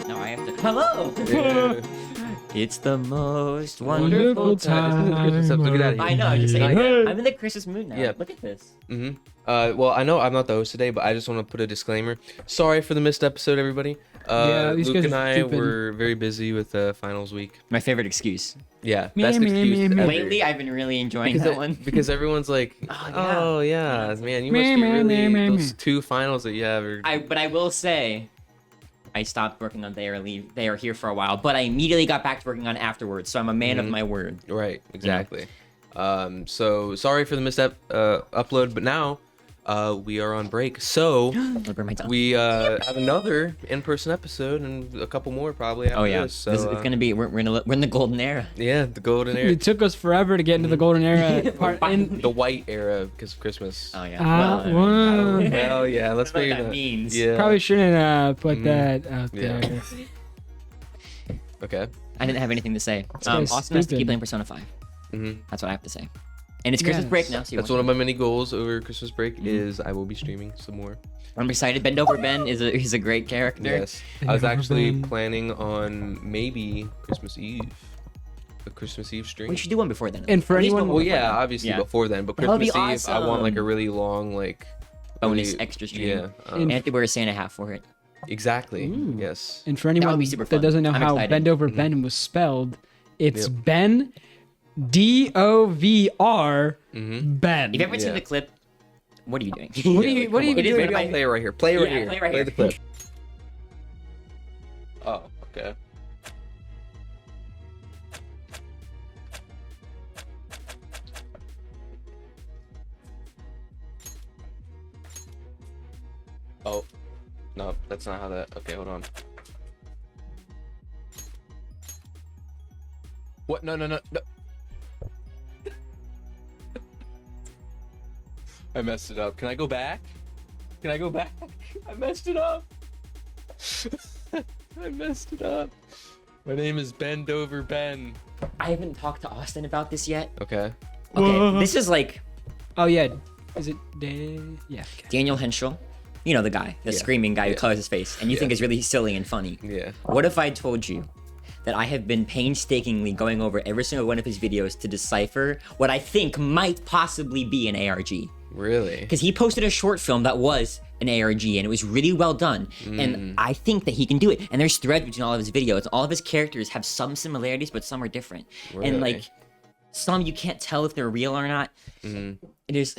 No, I have to. Hello. Yeah. It's the most Wonderful wonderful time. time. Christmas episode. Get out of here. I know. I'm just saying. Hey. I'm in the Christmas mood now. Yeah. Look at this. Well, I know I'm not the host today, but I just want to put a disclaimer. Sorry for the missed episode, everybody. Yeah, these Luke guys and are I stupid. were very busy with finals week. My favorite excuse. Yeah, Me, best me, excuse me, me. ever. Lately, I've been really enjoying because, that one. because everyone's like, oh yeah, man, you must Me, be me, really me, those me. 2 finals that you have. But I will say, I stopped working on They Are Here for a while, but I immediately got back to working on it afterwards. So I'm a man of my word. Right, exactly. So sorry for the missed upload, but now we are on break. So I'll burn my tongue. we have another in-person episode and a couple more probably after Oh yeah, this. So it's gonna be we're in the golden era. yeah, the golden era. It took us forever to get into the golden era part. In, The white era because of Christmas. Oh yeah. wow. Well, yeah, let's I don't know figure what that that. means. Yeah. Probably shouldn't put that out Yeah. there. Okay. I didn't have anything to say. guy's Austin has to stupid. keep playing Persona 5. Mhm. That's what I have to say. And it's Christmas Yes. break now, so you That's one of my many goals over Christmas break is I will be streaming some more. I'm excited. Bend Over Ben is a great character. Yes. I was actually Ben. planning on maybe Christmas Eve. A Christmas Eve stream. We should do one before then. And for At least anyone- one Well, before yeah, then. obviously Yeah. before then, but That'll be Christmas Eve, I want like a awesome. really long, like Bonus really- extra stream. Yeah, And I have to wear a Santa hat for it. exactly. Ooh. Yes. And for would anyone be super that fun. doesn't know I'm how excited. Bend Over Ben was spelled, it's Yep. Ben, D-O-V-R, Ben. If you've ever seen Yeah. the clip, what are you doing? What are you- what are you It is doing? one Maybe of I'll my- play it right here. Play it right Yeah, here. play it right here. the clip. Oh, okay. Oh, no, that's not how that. Okay, hold on. What? No, no, no, no. I messed it up. Can I go back? Can I go back? I messed it up. I messed it up. My name is Bend Over Ben. I haven't talked to Austin about this yet. Okay. Okay, this is like Oh, yeah. Is it Yeah. okay. Daniel Henschel. You know the guy, the Yeah. screaming guy who Yeah. covers his face, and you Yeah. think is really silly and funny. Yeah. What if I told you that I have been painstakingly going over every single one of his videos to decipher what I think might possibly be an ARG? Really? Because he posted a short film that was an ARG and it was really well done. And I think that he can do it. And there's threads between all of his videos. All of his characters have some similarities, but some are different. Really? And like some you can't tell if they're real or not. It is.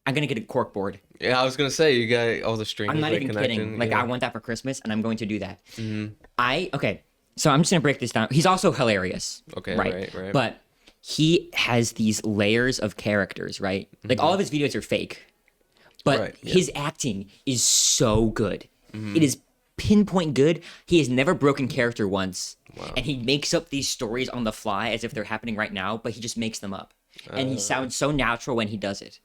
I'm gonna get a cork board. Yeah, I was gonna say you got all the strings. I'm not like, even connecting. kidding. Like yeah. I want that for Christmas, and I'm going to do that. Okay. So I'm just gonna break this down. He's also hilarious. Okay, Right. right. But he has these layers of characters, right? Like all of his videos are fake, but Right, yeah. his acting is so good. It is pinpoint good. He has never broken character once, and he makes up these stories on the fly as if they're happening right now. But he just makes them up, and he sounds so natural when he does it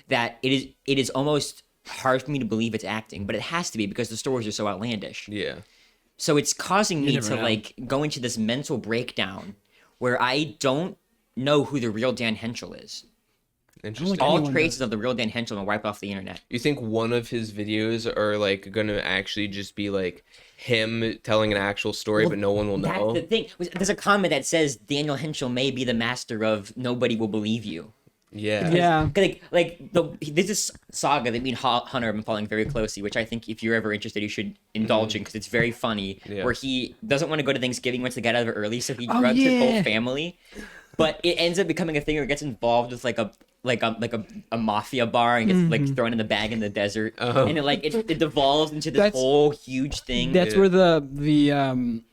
that it is almost hard for me to believe it's acting, but it has to be because the stories are so outlandish. Yeah. So it's causing me never to know. like go into this mental breakdown where I don't know who the real Dan Henschel is. Interesting. All Anyone traces of the real Dan Henschel are wiped off the internet. You think one of his videos are like gonna actually just be like him telling an actual story, but no one will That's know? the thing. There's a comment that says Daniel Henschel may be the master of nobody will believe you. Yeah. Yeah. This is saga that me and Hunter have been following very closely, which I think if you're ever interested, you should indulge in because it's very funny. Yeah. Where he doesn't want to go to Thanksgiving, wants to get out of it early, so he Oh, drugs his whole yeah. family. But it ends up becoming a thing where it gets involved with like a mafia bar and gets like thrown in the bag in the desert, Oh. and it devolves into this That's- whole huge thing. That's Yeah. where the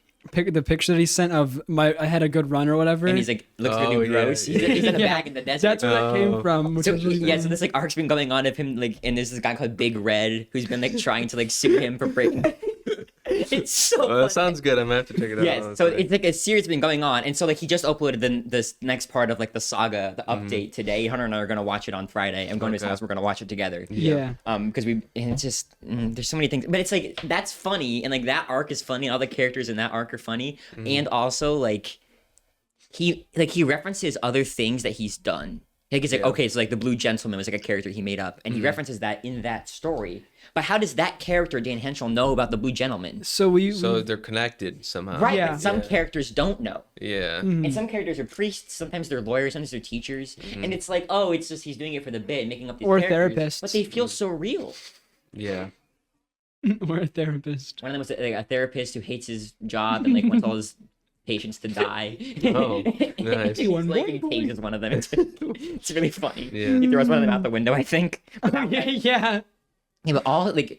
picture that he sent of I had a good run or whatever. and he's like looks Oh, really yeah, gross. yeah. He's in a Yeah. bag in the desert. That's where that came Oh. from. Which So was really yeah, so funny. this like arc's been going on of him like, and there's this guy called Big Red who's been like trying to like sue him for breaking. It's so. Well, funny. that sounds good. I'm gonna have to check it out. Yes, so honestly. it's like a series that's been going on, and so like he just uploaded this next part of like the saga, the update today. Hunter and I are gonna watch it on Friday. I'm going to his Okay. house. We're gonna watch it together. yeah. Because and it's just there's so many things, but it's like that's funny, and like that arc is funny, and all the characters in that arc are funny, and also like he references other things that he's done Like it's like Yeah. okay, so like the Blue Gentleman was like a character he made up, and he references that in that story. But how does that character Dan Henschel know about the Blue Gentleman? So they're connected somehow. Right, Yeah. but some characters don't know. Yeah. And some characters are priests, sometimes they're lawyers, sometimes they're teachers. And it's like, oh, it's just he's doing it for the bit, making up these Or characters. therapists. But they feel so real. Yeah. Or a therapist. One of them was like, a therapist who hates his job and like wants all his patients to die. Oh, nice. He's like engages one of them. It's really funny. Yeah. He throws one of them out the window, I think. Yeah. Yeah, but all like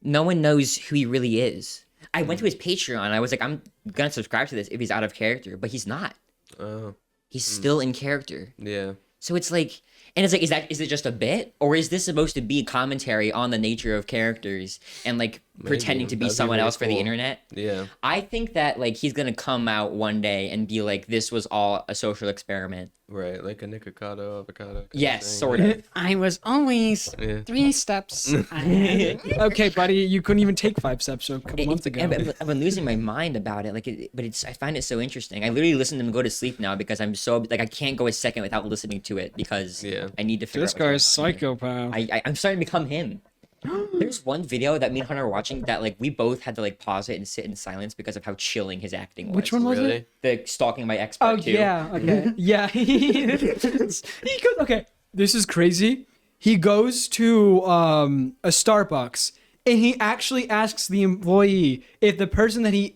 no one knows who he really is. I went to his Patreon. I was like, I'm gonna subscribe to this if he's out of character, but he's not. Oh. He's still in character. Yeah. So it's like, and it's like, is it just a bit, or is this supposed to be commentary on the nature of characters and like pretending to be That'd be someone really else for the cool. internet? Yeah. I think that like he's gonna come out one day and be like, this was all a social experiment. Right. Like a Nikocado avocado. kind of Yes, thing. sort of. I was always Yeah. 3 steps. Okay, buddy, you couldn't even take 5 steps a couple months ago. I've been losing my mind about it. Like, but I find it so interesting. I literally listen to them go to sleep now because I'm so like I can't go a second without listening to it because Yeah. I need to figure This out what's guy's going on here. psychopath. I'm starting to become him. There's one video that me and Hunter are watching that like we both had to like pause it and sit in silence because of how chilling his acting was. Which one was Really? it? The stalking my ex Oh part two. yeah, okay, yeah. He goes. Okay, this is crazy. He goes to a Starbucks and he actually asks the employee if the person that he's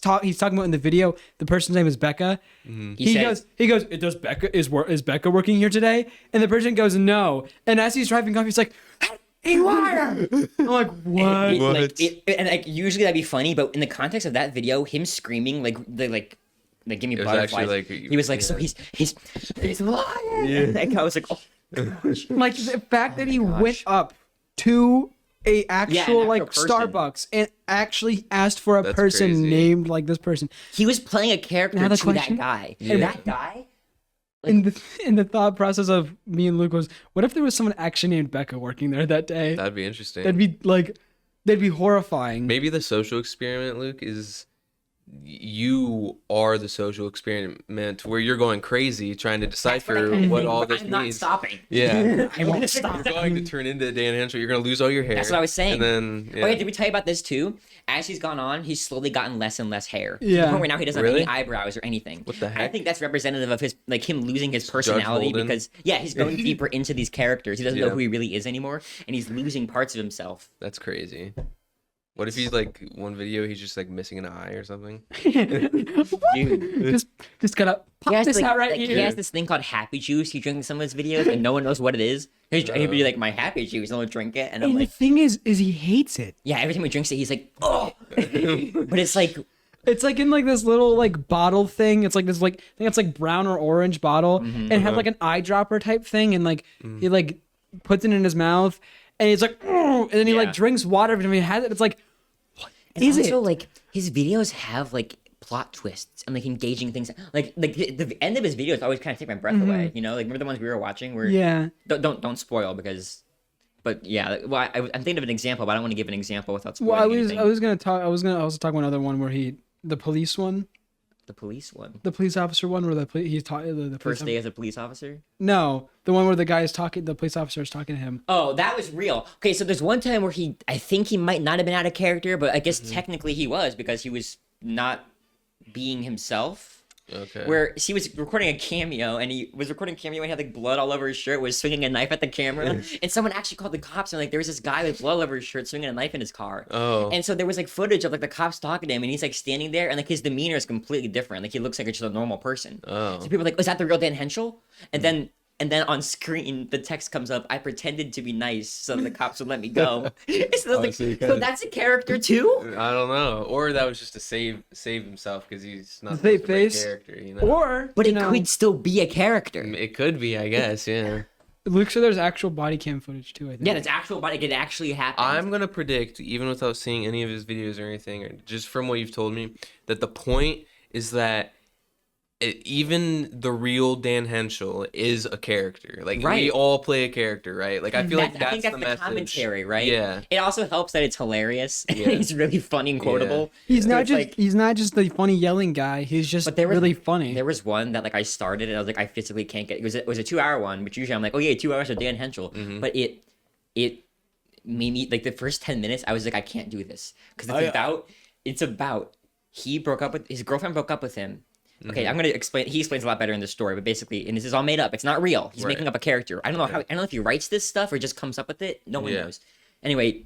talking about in the video, the person's name is Becca. He says- goes. Does Becca is Becca working here today? And the person goes no. And as he's driving off, he's like, "Hey, liar!" I'm like, what? And like usually that'd be funny, but in the context of that video, him screaming like give me It was butterflies. actually, like, he was like, so yeah. he's lying. Yeah. Like I was like, oh gosh. Like the fact that he went up to a actual an like actual person. Starbucks and actually asked for a That's person crazy. named like this person. He was playing a character Now the to that question- guy. Yeah. And that guy. In the thought process of me and Luke was, what if there was someone actually named Becca working there that day? That'd be interesting. That'd be horrifying. Maybe the social experiment, Luke, is you are the social experiment where you're going crazy trying to decipher what all this I'm not means. stopping. Yeah. I won't stop. You're going to turn into Dan Henschel. You're going to lose all your hair. That's what I was saying. And then, yeah. Oh yeah, did we tell you about this too? As he's gone on, he's slowly gotten less and less hair. To the Yeah. point where now he doesn't Really? have any eyebrows or anything. What the I heck? think that's representative of his like him losing his personality Holden? because he's going deeper into these characters. He doesn't know Yeah. who he really is anymore, and he's losing parts of himself. That's crazy. What if he's like one video he's just like missing an eye or something? Dude. Just gotta pop He has, this like, out right he here. has this thing called Happy Juice. He drinks some of his videos, and no one knows what it is. He'd be like, "My Happy Juice," and I'll drink it, and I'm And the like, thing is he hates it. "Yeah." Every time he drinks it, he's like, "Oh," but it's like, It's like in like this little like bottle thing. It's like this like I think it's like brown or orange bottle, and it has like an eyedropper type thing, and like he like puts it in his mouth, and he's like, "Oh," and then he like Yeah. drinks water every time he has it. It's like, and is also it? like his videos have like plot twists and like engaging things. Like the end of his videos always kind of take my breath away. You know, like remember the ones we were watching where yeah. don't spoil because. But yeah, well, I'm thinking of an example, but I don't want to give an example without spoiling Well, I anything. was gonna talk. I was gonna also talk about another one where the police one, The police one. the police officer one, where he's talking the police First day as a police officer. No, the one where the guy is talking. The police officer is talking to him. Oh, that was real. Okay, so there's one time where I think he might not have been out of character, but I guess technically he was because he was not being himself. Okay. Where he was recording a cameo and he was recording a cameo and he had like blood all over his shirt, was swinging a knife at the camera. And someone actually called the cops and like there was this guy with blood all over his shirt swinging a knife in his car. Oh. And so there was like footage of like the cops talking to him and he's like standing there and like his demeanor is completely different. Like he looks like just a normal person. Oh. So people are like, was that the real Dan Henschel? And then on screen the text comes up, I pretended to be nice so the cops would let me go. So, like, so you so kinda- that's a character too? I don't know. Or that was just to save himself because he's not Save supposed to be a face? character, you know? Or But you it know, could still be a character. It could be, I guess, yeah. Luke said there's actual body cam footage too. I think. Yeah, that's actual body. It actually happened. I'm gonna predict, even without seeing any of his videos or anything, or just from what you've told me, that the point is that even the real Dan Henschel is a character. Like Right. we all play a character, right? Like I feel like I that's think that's the the message. commentary, right? Yeah. It also helps that it's hilarious. Yeah. It's really funny and quotable. He's So not it's just like- he's not just the funny yelling guy. He's just But there was- really funny. There was one that like I started and I was like I physically can't get. It was a 2-hour one, which usually I'm like, oh yeah, 2 hours of Dan Henschel. Mm-hmm. But it made me like the first 10 minutes I was like I can't do this because it's about he broke up with his girlfriend broke up with him. Okay, I'm gonna explain. He explains a lot better in the story, but basically, and this is all made up. It's not real. He's Right. making up a character. I don't know how. I don't know if he writes this stuff or just comes up with it. No one Yeah. knows. Anyway,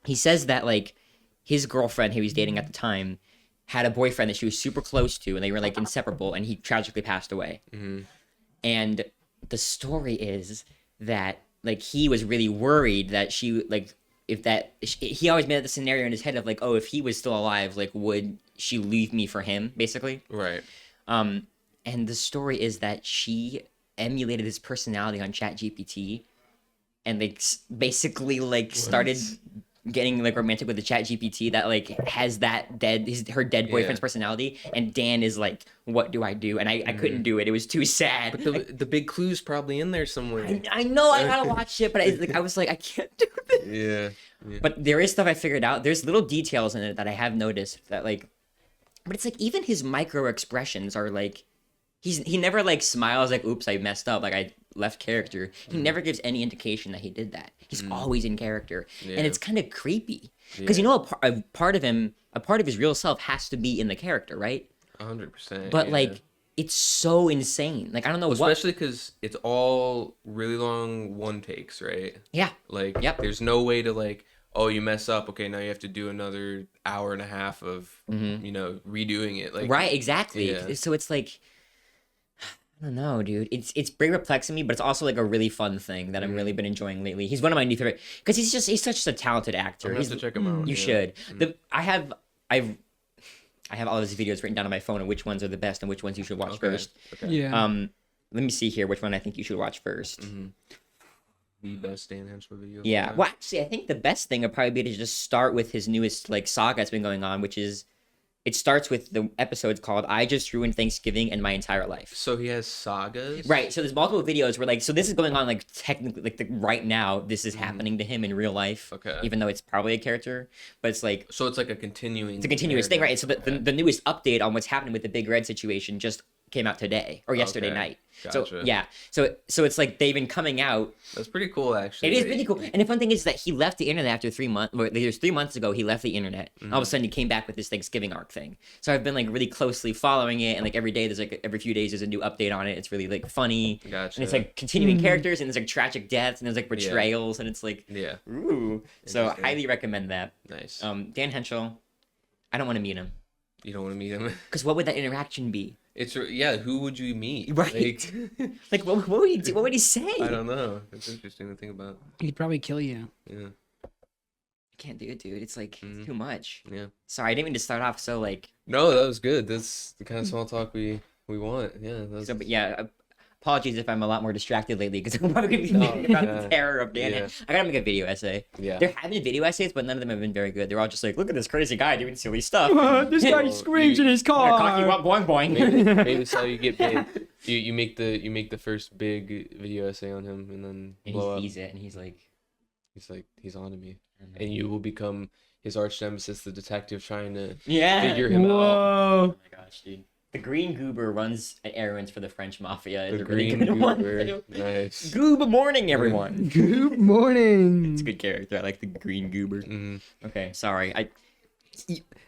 he says that like his girlfriend, who he was dating at the time, had a boyfriend that she was super close to, and they were like inseparable, and he tragically passed away. And the story is that like he was really worried that she like if that he always made the scenario in his head of like, oh, if he was still alive, like would she leave me for him, basically. Right. And the story is that she emulated his personality on ChatGPT, and like basically like started getting like romantic with the ChatGPT that like has that her dead boyfriend's personality, and Dan is like, what do I do? And I couldn't do it. It was too sad. But the big clue's probably in there somewhere. I know I gotta watch it, but I was like, I can't do this. Yeah. But there is stuff I figured out. There's little details in it that I have noticed that like, but it's like even his micro expressions are like, he never like smiles like, oops, I messed up, like I left character. He never gives any indication that he did that. He's always in character, and it's kind of creepy because you know a part of his real self has to be in the character, right? 100%. But yeah. like it's so insane. Like I don't know what. Especially because it's all really long one takes, right? Yeah. Like, Yep. there's no way to like, oh, you mess up. Okay, now you have to do another hour and a half of, redoing it. Like, Right, exactly. Yeah. So it's like, I don't know, dude. It's very perplexing me, but it's also like a really fun thing that I've really been enjoying lately. He's one of my new favorite because he's such a talented actor. I'm gonna have to check him out. You yeah. should. I have all of his videos written down on my phone and which ones are the best and which ones you should watch first. Okay. Yeah. Let me see here which one I think you should watch first. The best Dan Henschel video. Yeah. Well, actually, I think the best thing would probably be to just start with his newest like saga that's been going on, which is it starts with the episodes called "I Just Ruined Thanksgiving and My Entire Life." So he has sagas. Right. So there's multiple videos where like, so this is going on like technically like right now. This is happening to him in real life. Okay. Even though it's probably a character, but it's like So it's like a continuing. it's a continuous thing, right? So the newest update on what's happening with the Big Red situation just came out today or yesterday Okay. night. Gotcha. So yeah. So it's like they've been coming out. That's pretty cool, actually. It is pretty cool. And the fun thing is that he left the internet after 3 months. There's 3 months ago he left the internet. All of a sudden he came back with this Thanksgiving arc thing. So I've been like really closely following it, and like every day there's like every few days there's a new update on it. It's really like funny. Gotcha. And it's like continuing characters, and there's like tragic deaths, and there's like betrayals, and it's like Yeah. ooh. So I Interesting. highly recommend that. Nice. Dan Henschel. I don't want to meet him You don't want to meet him. because what would that interaction be? It's yeah. Who would you meet? Right. Like, Like what would he do? What would he say? I don't know. It's interesting to think about. He'd probably kill you. Yeah. I can't do it, dude. It's like it's too much. Yeah. Sorry, I didn't mean to start off so like. No, that was good. That's the kind of small talk we want. Yeah. That's, So, but yeah, apologies if I'm a lot more distracted lately because I'm probably gonna be No, thinking about yeah. the terror of Dan. Yeah. I gotta make a video essay. Yeah. There have been video essays, but none of them have been very good. They're all just like, look at this crazy guy doing silly stuff. This guy Well, screams you- in his Cocky car. boing boing. maybe that's how you get paid. You make the first big video essay on him, and then And blow he up. sees it, and he's like, He's on to me, and you will become his arch nemesis, the detective trying to yeah. figure him out. Oh Whoa. my gosh, dude. The Green Goober runs errands for the French mafia. Is The a really green good one. goober. Nice. Goober morning, everyone. Good morning. It's a good character. I like the Green Goober. Mhm. Okay, sorry.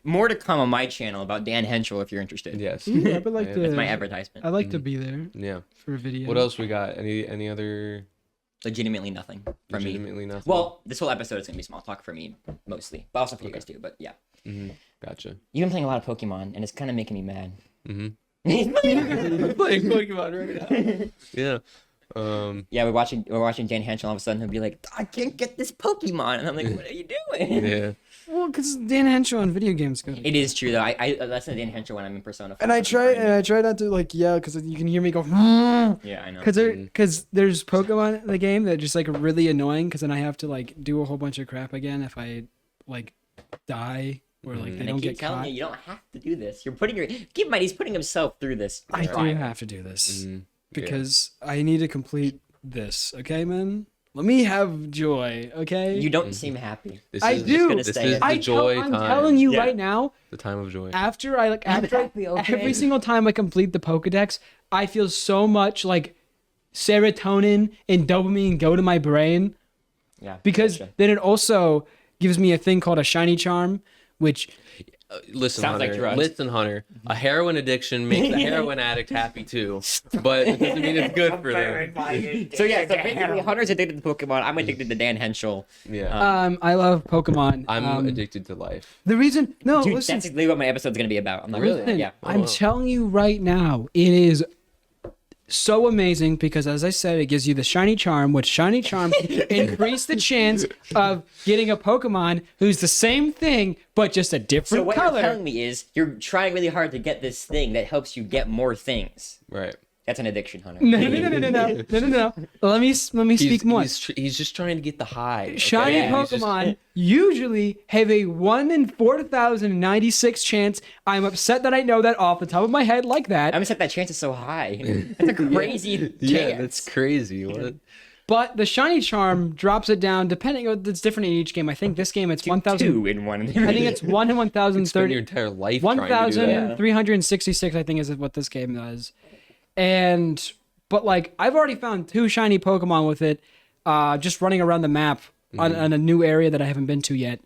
More to come on my channel about Dan Henschel if you're interested. Yes. I would like Yeah. to. That's my advertisement. I'd like to be there Yeah. for a video. What else we got? Any other Legitimately nothing from me. legitimately nothing? Well, this whole episode is gonna be small talk for me mostly, but also for you guys too. But yeah, Gotcha. you've been playing a lot of Pokemon, and it's kind of making me mad. Mm-hmm. yeah, Playing Pokemon right now. Yeah. we're watching Dan Henschel. All of a sudden, he'll be like, "I can't get this Pokemon," and I'm like, "What are you doing?" Yeah. Well, because Dan Henschel on video games good. It is true though. I listen to Dan Henschel when I'm in Persona 5. And I try not to like yell because you can hear me go. Because Yeah, I know. there's Pokemon in the game that just like really annoying because then I have to like do a whole bunch of crap again if I like die where like they And I don't keep get telling caught. you, you don't have to do this. You're putting keep in mind he's putting himself through this. I do trial. have to do this Mhm. because I need to complete this. Okay, man. Let me have joy. Okay. You don't seem happy. This I is, do. gonna This say is it. the joy I'm time. telling you Yeah. right now. The time of joy. After happy, okay? every single time I complete the Pokedex, I feel so much like serotonin and dopamine go to my brain Yeah. because gotcha. then it also gives me a thing called a shiny charm, which Listen, Sounds like Hunter. drugs. Listen, Hunter. A heroin addiction makes a heroin addict happy too, but it doesn't mean it's good for them. So basically, Hunter's addicted to Pokemon. I'm addicted to Dan Henschel. Yeah, I love Pokemon. I'm addicted to life. The reason no, Dude, listen, that's exactly what my episode's gonna be about. I'm not Really? Gonna, yeah. I'm wow. telling you right now, it is so amazing because, as I said, it gives you the shiny charm, which shiny charm increase the chance of getting a Pokemon who's the same thing but just a So different what color. you're telling me is you're trying really hard to get this thing that helps you get more things. Right. That's an addiction, Hunter. No. Let me speak more. He's just trying to get the high. okay? Shiny Yeah. He's just- Pokemon usually have a 1 in 4,096 chance. I'm upset that I know that off the top of my head like that. I'm upset that chance is so high. That's a crazy chance. Yeah, that's crazy. What? But the shiny charm drops it down depending on it's different in each game. I think this game it's 1,000. 2 in 1. I think it's 1 in Spend 1,030. your entire life trying to do that. 1,366, I think, is what this game does. But like, I've already found 2 shiny Pokemon with it, just running around the map on a new area that I haven't been to yet.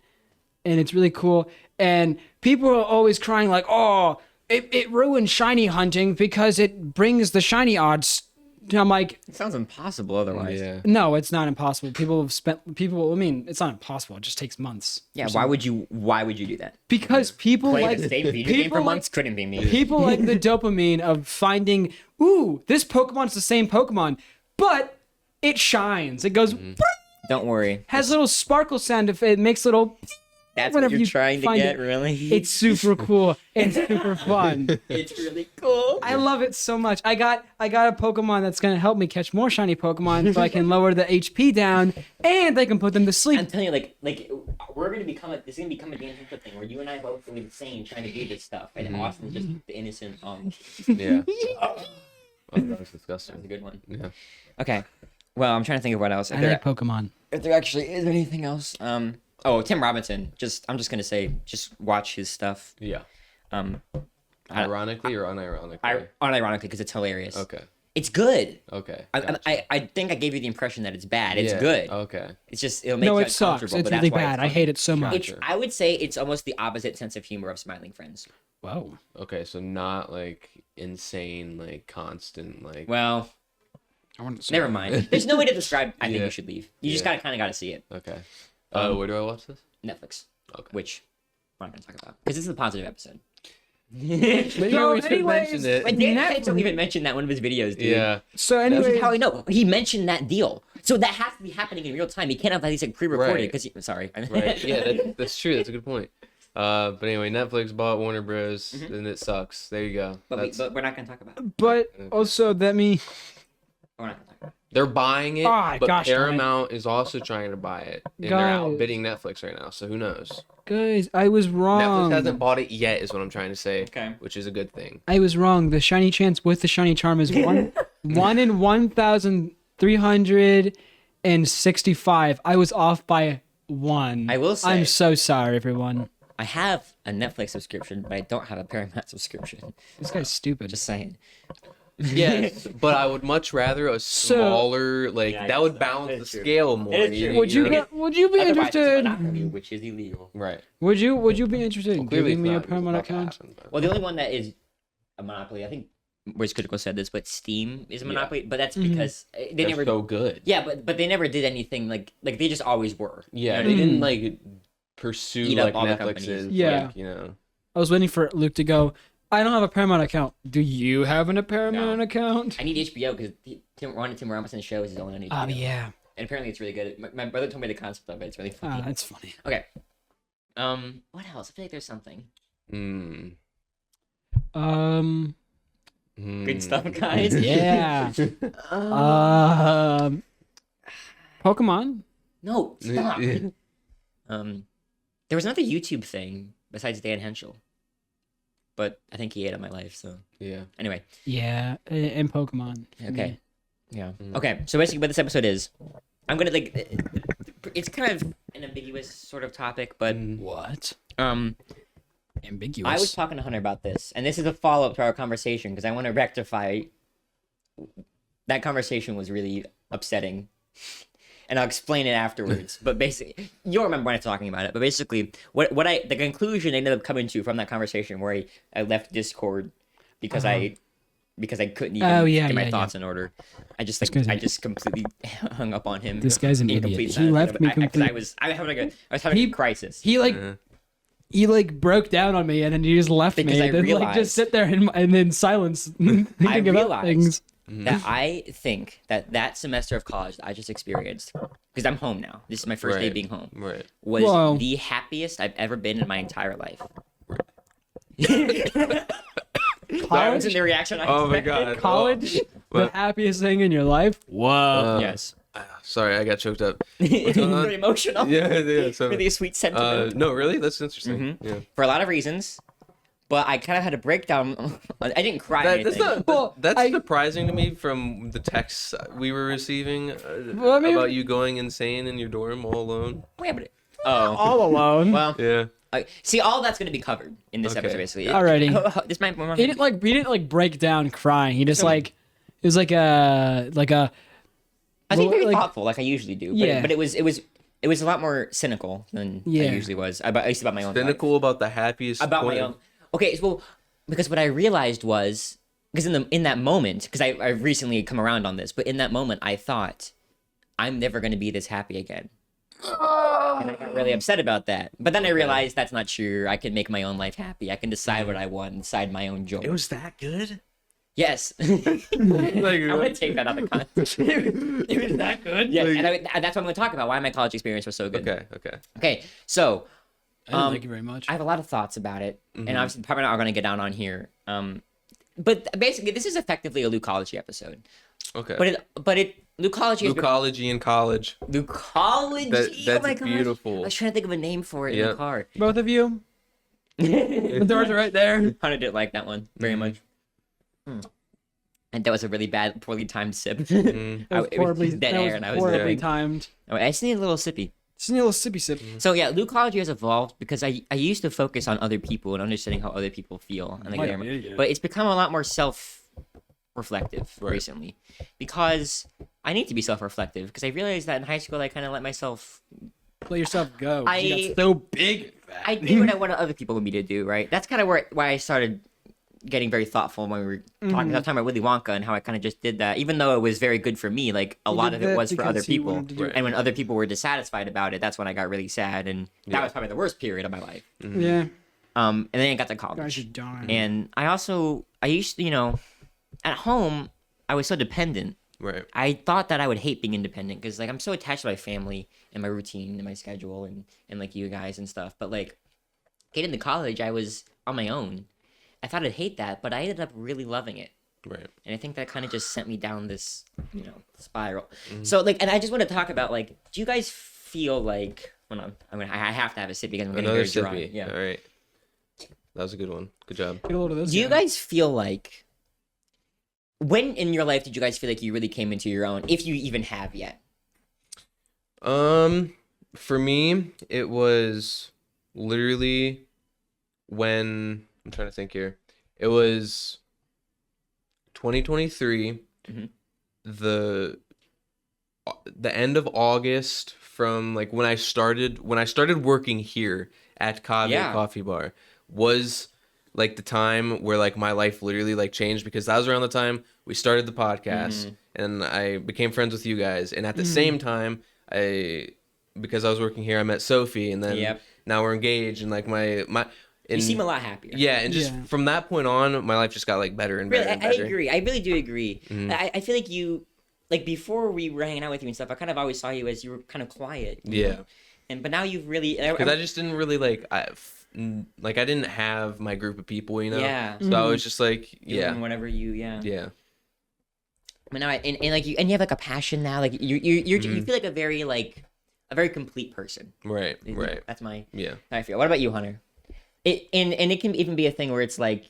And it's really cool. And people are always crying like, oh, it ruins shiny hunting because it brings the shiny odds. And I'm like, It sounds impossible otherwise. Yeah. no, it's not impossible. I mean, it's not impossible. It just takes months. Yeah, why would you do that? Because people Play like the same video game for people months couldn't be me. People like the dopamine of finding, ooh, this Pokemon's the same Pokemon, but it shines. It goes, Don't worry. has little sparkle sound. If it makes little, That's what whenever you're you trying to find get, it. really? it's super cool. It's super fun. It's really cool. I love it so much. I got a Pokemon that's gonna help me catch more shiny Pokemon, so I can lower the HP down, and I can put them to sleep. I'm telling you, like we're gonna become this is gonna become a Dan Henschel thing where you and I both will be insane trying to do this stuff, and Austin's just the innocent. Yeah. Oh, that was disgusting. That's a good one. Yeah. Okay. Well, I'm trying to think of what else. I like Pokemon. If there actually is anything else, oh, Tim Robinson. I'm just gonna say, just watch his stuff. Yeah. Um, Ironically or unironically? unironically, because it's hilarious. Okay. It's good. Okay. I, gotcha. I think I gave you the impression that it's bad. It's Yeah, good. Okay. It's just it'll make No, you it sucks. uncomfortable, It's but really that's why bad. I fun. hate it so much. It's, I would say it's almost the opposite sense of humor of Smiling Friends. Whoa. Okay. So not like insane, like constant, like. Well, I want to never mind. There's no way to describe. I think Yeah. you should leave. You just Yeah. kind of gotta see it. Okay. Um, Where do I watch this? Netflix, Okay. which we're not gonna talk about because this is a positive episode. Maybe So we should anyways, mention it. But Dan Netflix- Henschel even mentioned that in one of his videos, dude. Yeah. So This anyway, is how I know. He mentioned that deal. So that has to be happening in real time. He can't have these like pre-recorded Right. because sorry. Right. Yeah. That's true. That's a good point. But anyway, Netflix bought Warner Bros. And it sucks. There you go. but, That's, but we're not gonna talk about it. but also that me. We're not gonna talk about it. they're buying it, Ah, but gosh darn it. Paramount is also trying to buy it, and they're Guys. outbidding Netflix right now. So who knows? Guys, I was wrong. Netflix hasn't bought it yet, is what I'm trying to say. Okay. Which is a good thing. I was wrong. The shiny chance with the shiny charm is 1 in 1,365. I was off by 1. I will say- I'm so sorry, everyone. I have a Netflix subscription, but I don't have a Paramount subscription. This guy's stupid. Just saying. Yes, but I would much rather a smaller, like Yeah, I that would guess so. balance It the is true. scale more. It is true. Would you know? would you be Otherwise, it's interested? monopoly, which is illegal. Right. Would you be interested in Clearly giving it's me a not- it's Paramount about to account? happen, but- Well, the only one that is a monopoly, I think, Where's Critical said this, but Steam is a monopoly. But that's because they They're never. so good. Yeah, but they never did anything like they just always were. Yeah, You know they what I mean? didn't like pursue Eat up like all the Netflix companies. is. Yeah. Like, you know. I was waiting for Luke to go. I don't have a Paramount account. Do you have a Paramount No. account? I need HBO because one of Tim Robinson's shows is only on HBO. Oh yeah. And apparently it's really good. My brother told me the concept of it. It's really funny. That's funny. Okay. What else? I feel like there's something. Mm. Um. Good stuff, guys. Yeah. Pokemon. No, stop. Yeah. There was another YouTube thing besides Dan Henschel, but I think he ate up my life. So Yeah. anyway, Yeah, and Pokemon. okay, yeah, okay. So basically, what this episode is, I'm gonna it's kind of an ambiguous sort of topic, but What? Ambiguous. I was talking to Hunter about this, and this is a follow up to our conversation because I want to rectify. That conversation was really upsetting, and I'll explain it afterwards. But basically, you'll remember when I'm talking about it. But basically, the conclusion I ended up coming to from that conversation, where I left Discord because I couldn't even get my thoughts in order. I just completely hung up on him. This guy's an in idiot. complete He silence, left but me I completely. was having a crisis. He like broke down on me and then he just left Because me I and then like realized- just sit there and in silence thinking about things. That I think that semester of college that I just experienced, because I'm home now. This is my first day being home. Right. Was Whoa. the happiest I've ever been in my entire life. That wasn't the reaction I Oh my expected. god. College, the What? happiest thing in your life. Whoa. Yes. Sorry, I got choked up. Really emotional. Yeah. So, Really a sweet sentiment. no, really? That's interesting. Yeah. For a lot of reasons. But I kind of had a breakdown. I didn't cry. or That's anything. that's surprising to me from the texts we were receiving Well, I mean- about you going insane in your dorm all alone. Wait a minute. Oh. All alone. Well, Yeah. see, all that's going to be covered in this Okay. episode, basically. Alrighty. This might. He didn't break down crying. He just like it was like a I think very like- thoughtful, like I usually do. But, Yeah. but it was a lot more cynical than I Yeah. usually was. At least about my own. Cynical about the happiest Life. About point my own. Okay, well, because what I realized was because in that moment, because I've recently come around on this, but in that moment I thought I'm never going to be this happy again. And I got really upset about that. But then I realized that's not true. I can make my own life happy. I can decide what I want, decide my own joy. It was that good? Yes. Like, I'm gonna take that out of context. it was that good. Yeah, and that's what I'm gonna talk about. Why my college experience was so good. Okay. Okay, so I didn't like it very much. I have a lot of thoughts about it, and obviously probably not going to get down on here. But basically, this is effectively a Lukology episode. Okay. But Lukology is Lukology in college. Lukology. That's oh my gosh. beautiful. I was trying to think of a name for it in Yep. the car. Both of you. The doors are right there. Hunter didn't like that one very much. And that was a really bad, poorly timed sip. That was It was horribly, dead that air, was and I was horribly like, timed. I just need a little sippy. Just need a little sippy sip. So yeah, Lukology has evolved because I used to focus on other people and understanding how other people feel, and Like an idiot. but it's become a lot more self-reflective recently because I need to be self-reflective because I realized that in high school I kind of let myself. Let yourself go. You I- got so big. I did what I wanted other people me to do, right? That's kind of why I started getting very thoughtful when we were talking. I was talking about Willy Wonka and how I kind of just did that, even though it was very good for me. Like a lot of it was for other people, and when other people were dissatisfied about it, that's when I got really sad, and that was probably the worst period of my life. Yeah. And then I got to Guys college, are dying. and I used to, at home I was so dependent. Right. I thought that I would hate being independent because like I'm so attached to my family and my routine and my schedule and like you guys and stuff. But like getting to college, I was on my own. I thought I'd hate that, but I ended up really loving it. Right. And I think that kind of just sent me down this, spiral. So like, and I just want to talk about like, do you guys feel like? Hold on, I have to have a sip because I'm getting Another very dry. sippy. Yeah. All right. That was a good one. Good job. Get a load of this. Do you guy. guys feel like? When in your life did you guys feel like you really came into your own, if you even have yet? For me, it was literally when I'm trying to think here. It was 2023, the end of August, from like when I started working here at Cave Coffee Bar was like the time where like my life literally like changed, because that was around the time we started the podcast and I became friends with you guys, and at the same time because I was working here, I met Sophie, and then now we're engaged, and like my You seem a lot happier. yeah, and just from that point on, my life just got like better and better. Really, and better. I agree. I really do agree. I feel like you, like before we were hanging out with you and stuff, I kind of always saw you as you were kind of quiet. you know? But now you've really. Because I just didn't really I didn't have my group of people, Yeah. So I was just like, Whatever you, yeah. But now, and like you have like a passion now. Like you feel like a very like a very complete person. Right. That's my Yeah. how I feel. What about you, Hunter? And it can even be a thing where it's like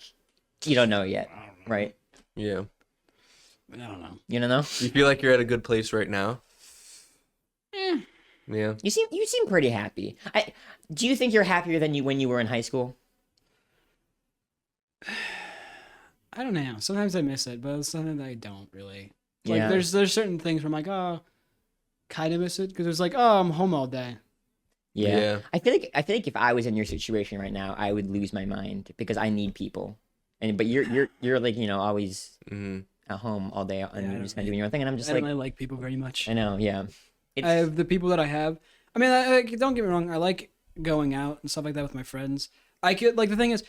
you don't know yet, right? Yeah. I don't know. You don't know. You feel like you're at a good place right now? Yeah. You seem pretty happy. Do you think you're happier than when you were in high school? I don't know. Sometimes I miss it, but sometimes I don't really. Like Yeah. there's certain things where I'm like, oh, kind of miss it because it's like, oh, I'm home all day. Yeah. I feel like if I was in your situation right now, I would lose my mind because I need people. But you're like, always at home all day and you're just kind of doing your own thing, and I'm just I like, don't really like people very much. I know, yeah. I have the people that I have. I mean, don't get me wrong. I like going out and stuff like that with my friends. I could the thing is,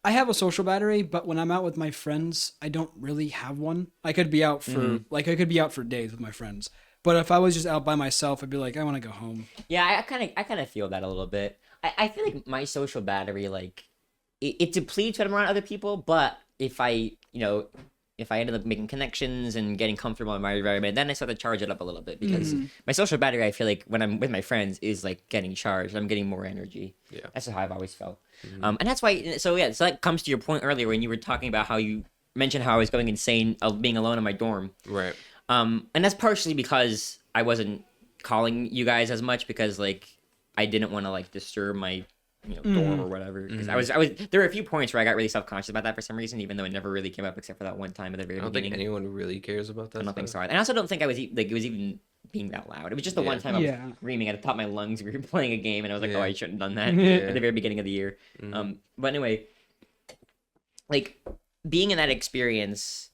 I have a social battery, but when I'm out with my friends, I don't really have one. I could be out for I could be out for days with my friends. But if I was just out by myself, I'd be like, I want to go home. Yeah, I kind of feel that a little bit. I feel like my social battery, like, it depletes when I'm around other people. But if I ended up making connections and getting comfortable in my environment, then I start to charge it up a little bit because my social battery, I feel like when I'm with my friends, is like getting charged. I'm getting more energy. Yeah. That's how I've always felt. And that's why. So that comes to your point earlier when you were talking about how you mentioned how I was going insane of being alone in my dorm. Right. And that's partially because I wasn't calling you guys as much because like I didn't want to like disturb my dorm or whatever. Because I was there were a few points where I got really self-conscious about that for some reason, even though it never really came up except for that one time at the very I don't beginning. think anyone really cares about that. I don't think so. And I also don't think I was it was even being that loud. It was just the one time I was screaming at the top of my lungs. We were playing a game, and I was like, "Oh, I shouldn't have done that at the very beginning of the year." But anyway, like being in that experience,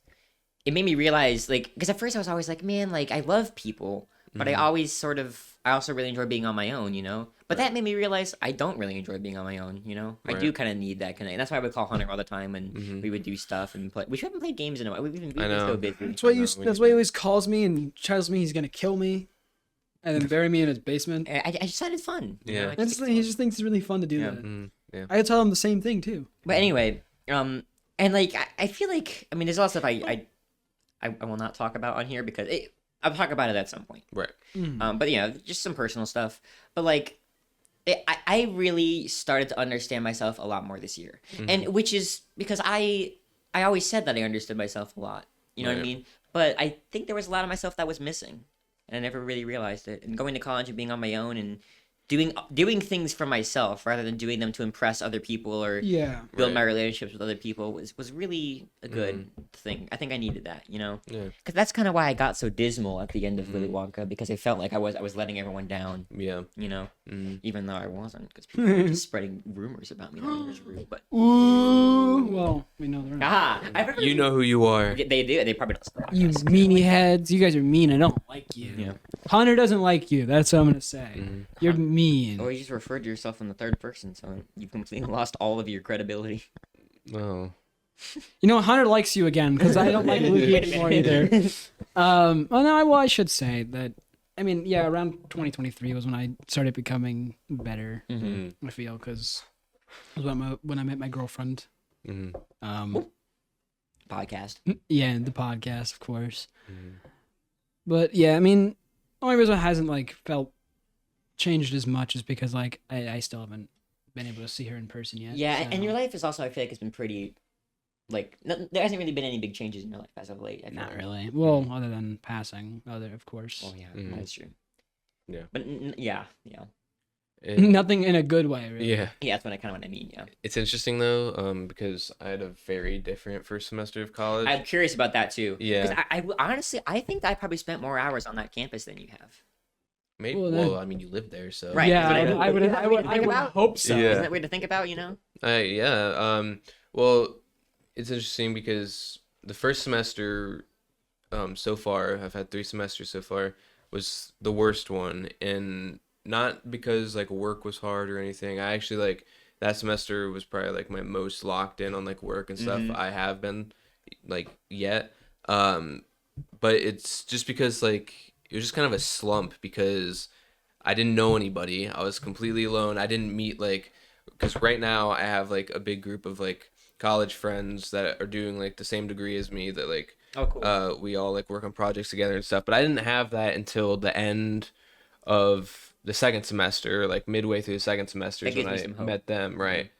it made me realize, like, because at first I was always like, "Man, like I love people," but I also really enjoy being on my own. But that made me realize I don't really enjoy being on my own. I do kind of need that connect. And that's why I would call Hunter all the time, and we would do stuff and play. We haven't played games in a while. We've been so busy. That's why he always calls me and tells me he's gonna kill me, and then bury me in his basement. I just find it fun. Yeah. He just thinks it's really fun to do that. Yeah. I tell him the same thing too. But anyway, and like I feel like there's a lot of stuff I will not talk about on here because I'll talk about it at some point. Right. But just some personal stuff. But like, I really started to understand myself a lot more this year, and which is because I always said that I understood myself a lot. You know what I mean? But I think there was a lot of myself that was missing, and I never really realized it. And going to college and being on my own and doing things for myself rather than doing them to impress other people or build my relationships with other people was really a good thing. I think I needed that, because that's kind of why I got so dismal at the end of Willy Wonka, because I felt like I was letting everyone down. Even though I wasn't, because people were just spreading rumors about me that I was rude. But well, we know they're you know who you are. They do. They probably don't. You meanie heads. You guys are mean. I don't like you. Yeah. Hunter doesn't like you. That's what I'm gonna say. You're mean. Or you just referred to yourself in the third person, so you completely lost all of your credibility. Oh. Hunter likes you again because I don't like Luke anymore either. I should say that. I mean, yeah, around 2023 was when I started becoming better. I feel because it was when I met my girlfriend. Podcast. Yeah, the podcast, of course. But yeah, I mean, the only reason it hasn't felt changed as much is because I still haven't been able to see her in person yet. Yeah, and your life is also, I feel like it's been pretty there hasn't really been any big changes in your life as of late. Not really. Well, other than passing, of course. Oh yeah, that's true. Yeah. But yeah. Nothing in a good way, really. Yeah. Yeah, that's what I mean. Yeah. It's interesting though, because I had a very different first semester of college. I'm curious about that too. Yeah. Because I honestly, I think I probably spent more hours on that campus than you have. Maybe. Well, I mean, you live there, so. Right. Yeah, I would hope so. Yeah. Isn't that weird to think about? Yeah. Well, it's interesting because the first semester, so far, I've had 3 semesters so far, was the worst one, and not because work was hard or anything. I actually that semester was probably my most locked in on work and stuff I have been yet. But it's just because it was just kind of a slump because I didn't know anybody. I was completely alone. I didn't meet because right now I have a big group of college friends that are doing the same degree as me that oh, cool. We all work on projects together and stuff. But I didn't have that until the end of the second semester, like midway through the second semester is when I met them, right?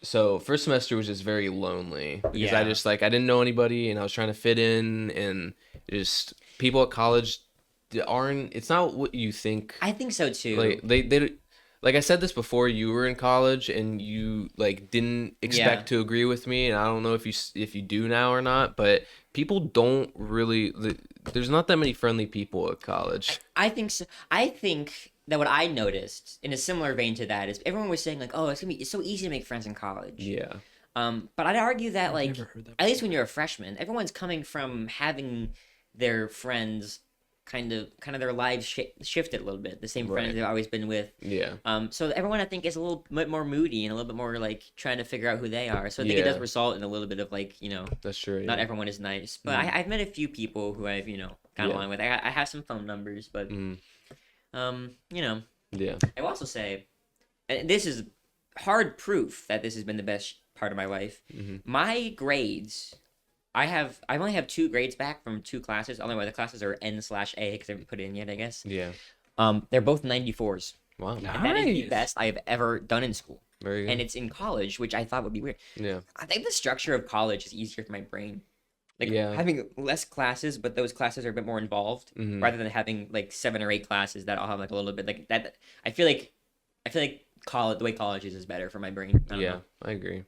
So first semester was just very lonely because I just like I didn't know anybody and I was trying to fit in, and just people at college aren't. It's not what you think. I think so too. Like they like I said this before. You were in college and you like didn't expect to agree with me, and I don't know if you do now or not. But people don't really. There's not that many friendly people at college. I think so. I think that what I noticed in a similar vein to that is everyone was saying like, oh, it's so easy to make friends in college. Yeah. But I'd argue that like never heard that at least when you're a freshman, everyone's coming from having their friends kind of their lives shifted a little bit. The same friends they've always been with. Yeah. So everyone I think is a little bit more moody and a little bit more like trying to figure out who they are. So I think it does result in a little bit of like, that's true. Not everyone is nice, but I've met a few people who I've gotten along with. I have some phone numbers, but Yeah. I will also say, and this is hard proof that this has been the best part of my life. My grades. I only have 2 grades back from 2 classes. Only one of the classes are N/A because I haven't put it in yet, I guess. Yeah. They're both 94s. Wow. And that is the best I have ever done in school. Very good. And it's in college, which I thought would be weird. Yeah. I think the structure of college is easier for my brain. Like having less classes, but those classes are a bit more involved, rather than having like 7 or 8 classes that all have like a little bit like that. I feel like college, the way college is better for my brain. I don't know. I agree.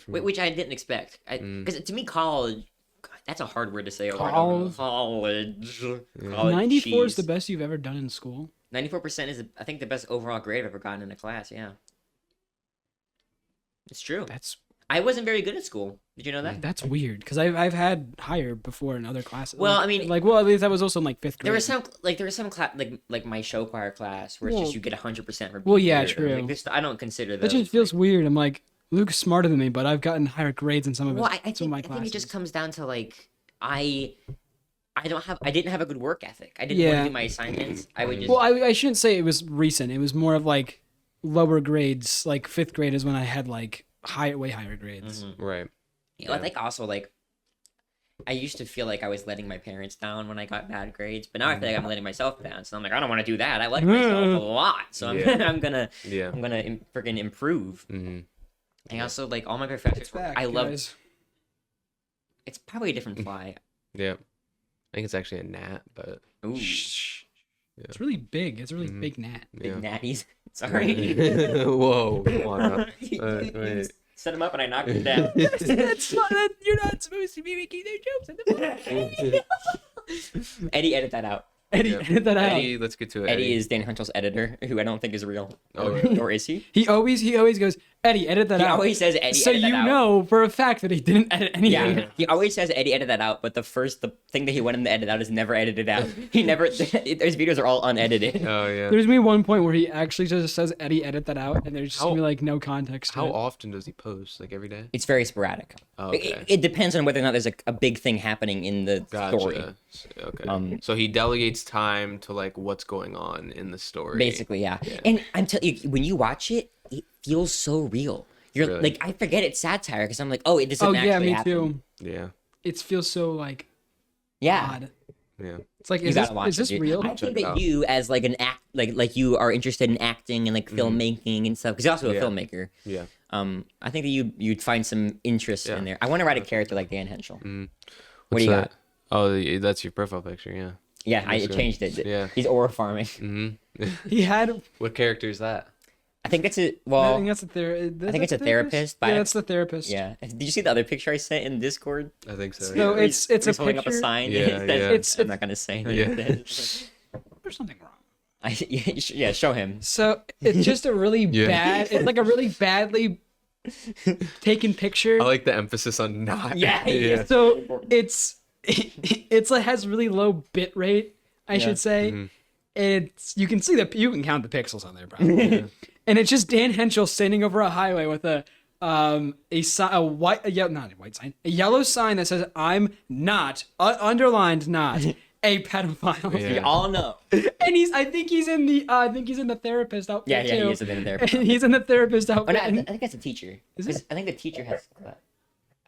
Which I didn't expect. Because to me, college, God, that's a hard word to say. College. 94 is the best you've ever done in school. 94% is, I think, the best overall grade I've ever gotten in a class. Yeah, it's true. I wasn't very good at school. Did you know that? That's weird because I've had higher before in other classes. Well, I mean, at least that was also in like 5th grade. There was some class like my show choir class where it's just you get 100% for. Well, yeah, true. Like this, I don't consider that. That just feels weird. I'm like, Luke's smarter than me, but I've gotten higher grades in some of his. Well, I think it just comes down to like I didn't have a good work ethic. I didn't want to do my assignments. I would just. Well, I shouldn't say it was recent. It was more of like lower grades. Like 5th grade is when I had like way higher grades. Right. Yeah, I think also like I used to feel like I was letting my parents down when I got bad grades, but now I feel like I'm letting myself down. So I'm like, I don't want to do that. I like myself a lot, so I'm gonna freaking improve. And also like all my professors, I love. It's probably a different fly. Yeah, I think it's actually a gnat, but ooh, it's really big. It's a really big gnat. Big natties. Sorry. Whoa, come on. Wait. Set him up and I knocked him down. That's not. You're not supposed to be making those jokes. Eddie, edit that out. Edit that out. Eddie, let's get to it. Eddie is Dan Hunchel's editor, who I don't think is real. Or is he? He always goes, Eddie, edit that out. He always says Eddie, so edit that out. So you know for a fact that he didn't edit anything. Yeah, he always says Eddie, edit that out, but the thing that he wanted him to edit out is never edited out. He never, his videos are all unedited. Oh, yeah. There's been one point where he actually just says, Eddie, edit that out, and there's just gonna be like no context to How it. often does he post? Like every day? It's very sporadic. Oh, okay. It depends on whether or not there's a big thing happening in the story. Okay. So he delegates time to like what's going on in the story. Basically, yeah. And I'm telling you, when you watch it, it feels so real. You're really? like, I forget it's satire because I'm like, oh, it doesn't actually happen. Too. Yeah. It feels so like odd. Yeah. It's like, is this real? I think that you, as like an like you are interested in acting and like filmmaking and stuff, because you're also a filmmaker. Yeah. I think that you'd find some interest in there. I want to write a character like Dan Henschel. What do you got? Oh, that's your profile picture. Yeah. Yeah, I changed it. Yeah. He's aura farming. He had. What character is that? I think it's I think that's it's a therapist. Yeah, that's the therapist. Yeah. Did you see the other picture I sent in Discord? I think so. No, it's a picture. Holding up a sign. Yeah, I'm not gonna say what it is. There's something wrong. Yeah, show him. So it's just a really bad. It's like a really badly taken picture. I like the emphasis on not. Yeah. So it's like has really low bit rate, I should say. It's you can count the pixels on there probably. And it's just Dan Henschel standing over a highway with a yellow sign that says "I'm not" underlined not a pedophile. We all know. And I think he's in the therapist outfit. Yeah, too. he is in the therapist. And he's in the therapist outfit. Oh, no, I think that's a teacher. I think the teacher has.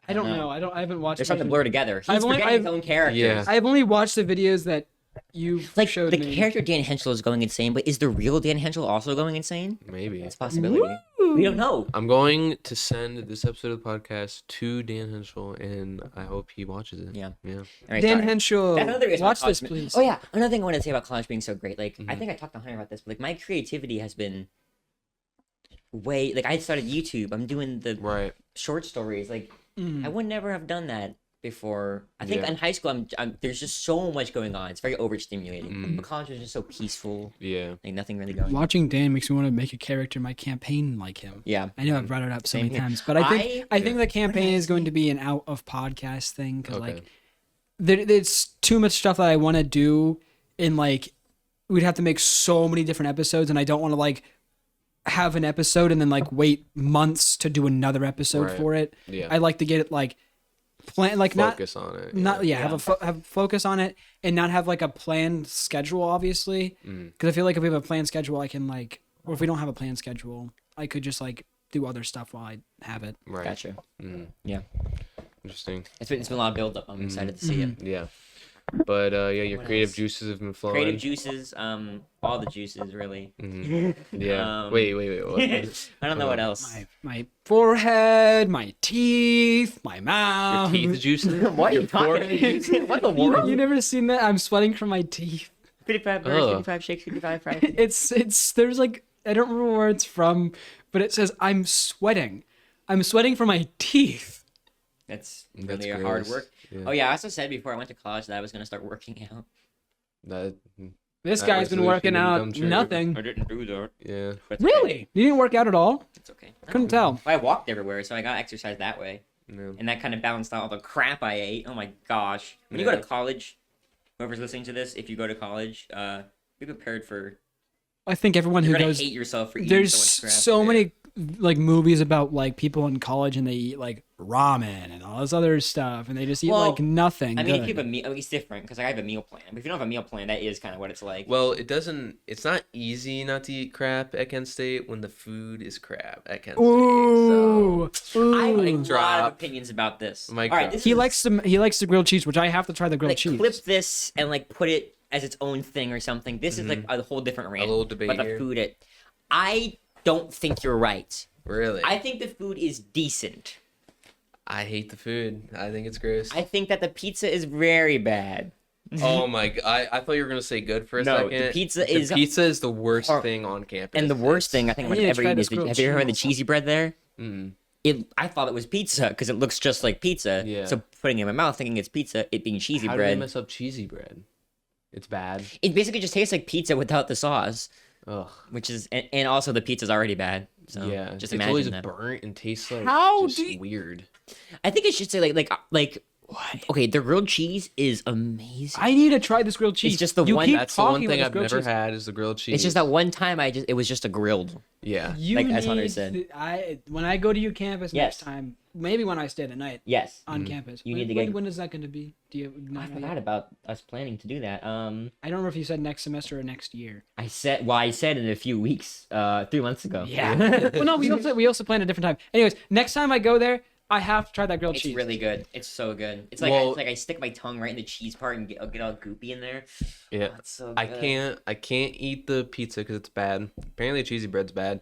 I don't know. I haven't watched. They're starting to blur together. He's forgetting his own characters. Yeah. I've only watched the videos that You Like showed the me. character Dan Henschel is going insane, but is the real Dan Henschel also going insane? Maybe. It's a possibility. We don't know. I'm going to send this episode of the podcast to Dan Henschel, and I hope he watches it. Yeah. Yeah. All right, Dan sorry. Henschel, That's another reason why watch this, college- please. Oh yeah, another thing I want to say about college being so great. Like I think I talked to Hunter about this, but like my creativity has been way like I started YouTube. I'm doing the Right. short stories. Like I would never have done that before. I think Yeah. in high school, there's just so much going on. It's very overstimulating. But college was just so peaceful. Yeah. Like nothing really going on. Watching Dan makes me want to make a character in my campaign like him. Yeah. I know I've brought it up so Same many here. times, but I think the campaign I is going to be an out of podcast thing because Okay. like there's too much stuff that I want to do, and like we'd have to make so many different episodes, and I don't want to like have an episode and then like wait months to do another episode Right. for it. Yeah. I like to get it like plan like Focus on it. not have have focus on it and not have like a planned schedule obviously because I feel like if we have a planned schedule I can like, or if we don't have a planned schedule I could just like do other stuff while I have it. Right. Gotcha. Mm. Yeah. Interesting. It's been a lot of build up. I'm excited to see it. Yeah. But yeah, your What creative else? juices have been flowing. Creative juices, all the juices really. Yeah. Um, Wait. What? I don't know what else. My forehead, my teeth, my Your mouth. teeth juices? What are you Your talking? forehead? What the You, world? you never seen that? I'm sweating from my teeth. 55 birds, Ugh. 55 shakes, 55 fries. It's there's like I don't remember where it's from, but it says I'm sweating. I'm sweating from my teeth. That's That's really a hard gross. work. Yeah. Oh yeah, I also said before I went to college that I was gonna start working out. That. This That guy's been resolution working didn't out come true. nothing. didn't do that. Yeah. But it's okay. Really? You didn't work out at all? It's okay. Couldn't tell. I walked everywhere, so I got exercise that way, Yeah. and that kind of balanced out all the crap I ate. Oh my gosh! When you go Yeah. to college, whoever's listening to this, if you go to college, be prepared for I think everyone you're who gonna goes hate yourself for eating there's so much crap. so many like movies about like people in college and they eat like ramen and all this other stuff and they just eat Well, like nothing. I mean, if good. you have a meal, it's different because I have a meal plan. But if you don't have a meal plan, that is kind of what it's like. Well, it's not easy not to eat crap at Kent State when the food is crap at Kent State. Ooh, So, I have a ooh. lot drop. of opinions about this. Mic All right, drop. this He is, likes the grilled cheese, which I have to try the grilled like cheese. clip this and like put it as its own thing or something. This is like a whole different rant. little debate But the here. food, I don't think you're right. Really? I think the food is decent. I hate the food. I think it's gross. I think that the pizza is very bad. Oh my god! I thought you were gonna say good for a No, second. the pizza is- pizza is the worst Or- thing on campus. And the worst thing I think I I've need to ever try eaten this is grilled have you ever had the cheese. cheesy bread there? Mm. I thought it was pizza because it looks just like pizza. Yeah. So putting it in my mouth, thinking it's pizza, it being cheesy How do they bread, mess up cheesy bread? It's bad. it basically just tastes like pizza without the sauce, Ugh. which is and also the pizza's already bad. So Yeah. just it's always imagine that. burnt and tastes like How just do you- weird. I think it should say like okay, the grilled cheese is amazing. I need to try this grilled cheese. just the you one- keep That's the one talking thing about I've this grilled never cheese. had is the grilled cheese. It's just that one time it was just a grilled. Yeah. You Like, as Hunter need said. when I go to your campus Yes. next time, maybe when I stay the night Yes. on campus. You when, need to when, get- when is that going to be? Do you? I forgot about us planning to do that. I don't remember if you said next semester or next year. I said in a few weeks, 3 months ago. well, no, we also planned a different time. Anyways, next time I go there, I have to try that grilled It's cheese. really good. It's so good. It's like Well- it's like I stick my tongue right in the cheese part and get all goopy in there. Yeah. Oh, it's so good. I can't eat the pizza because it's bad. Apparently, cheesy bread's bad.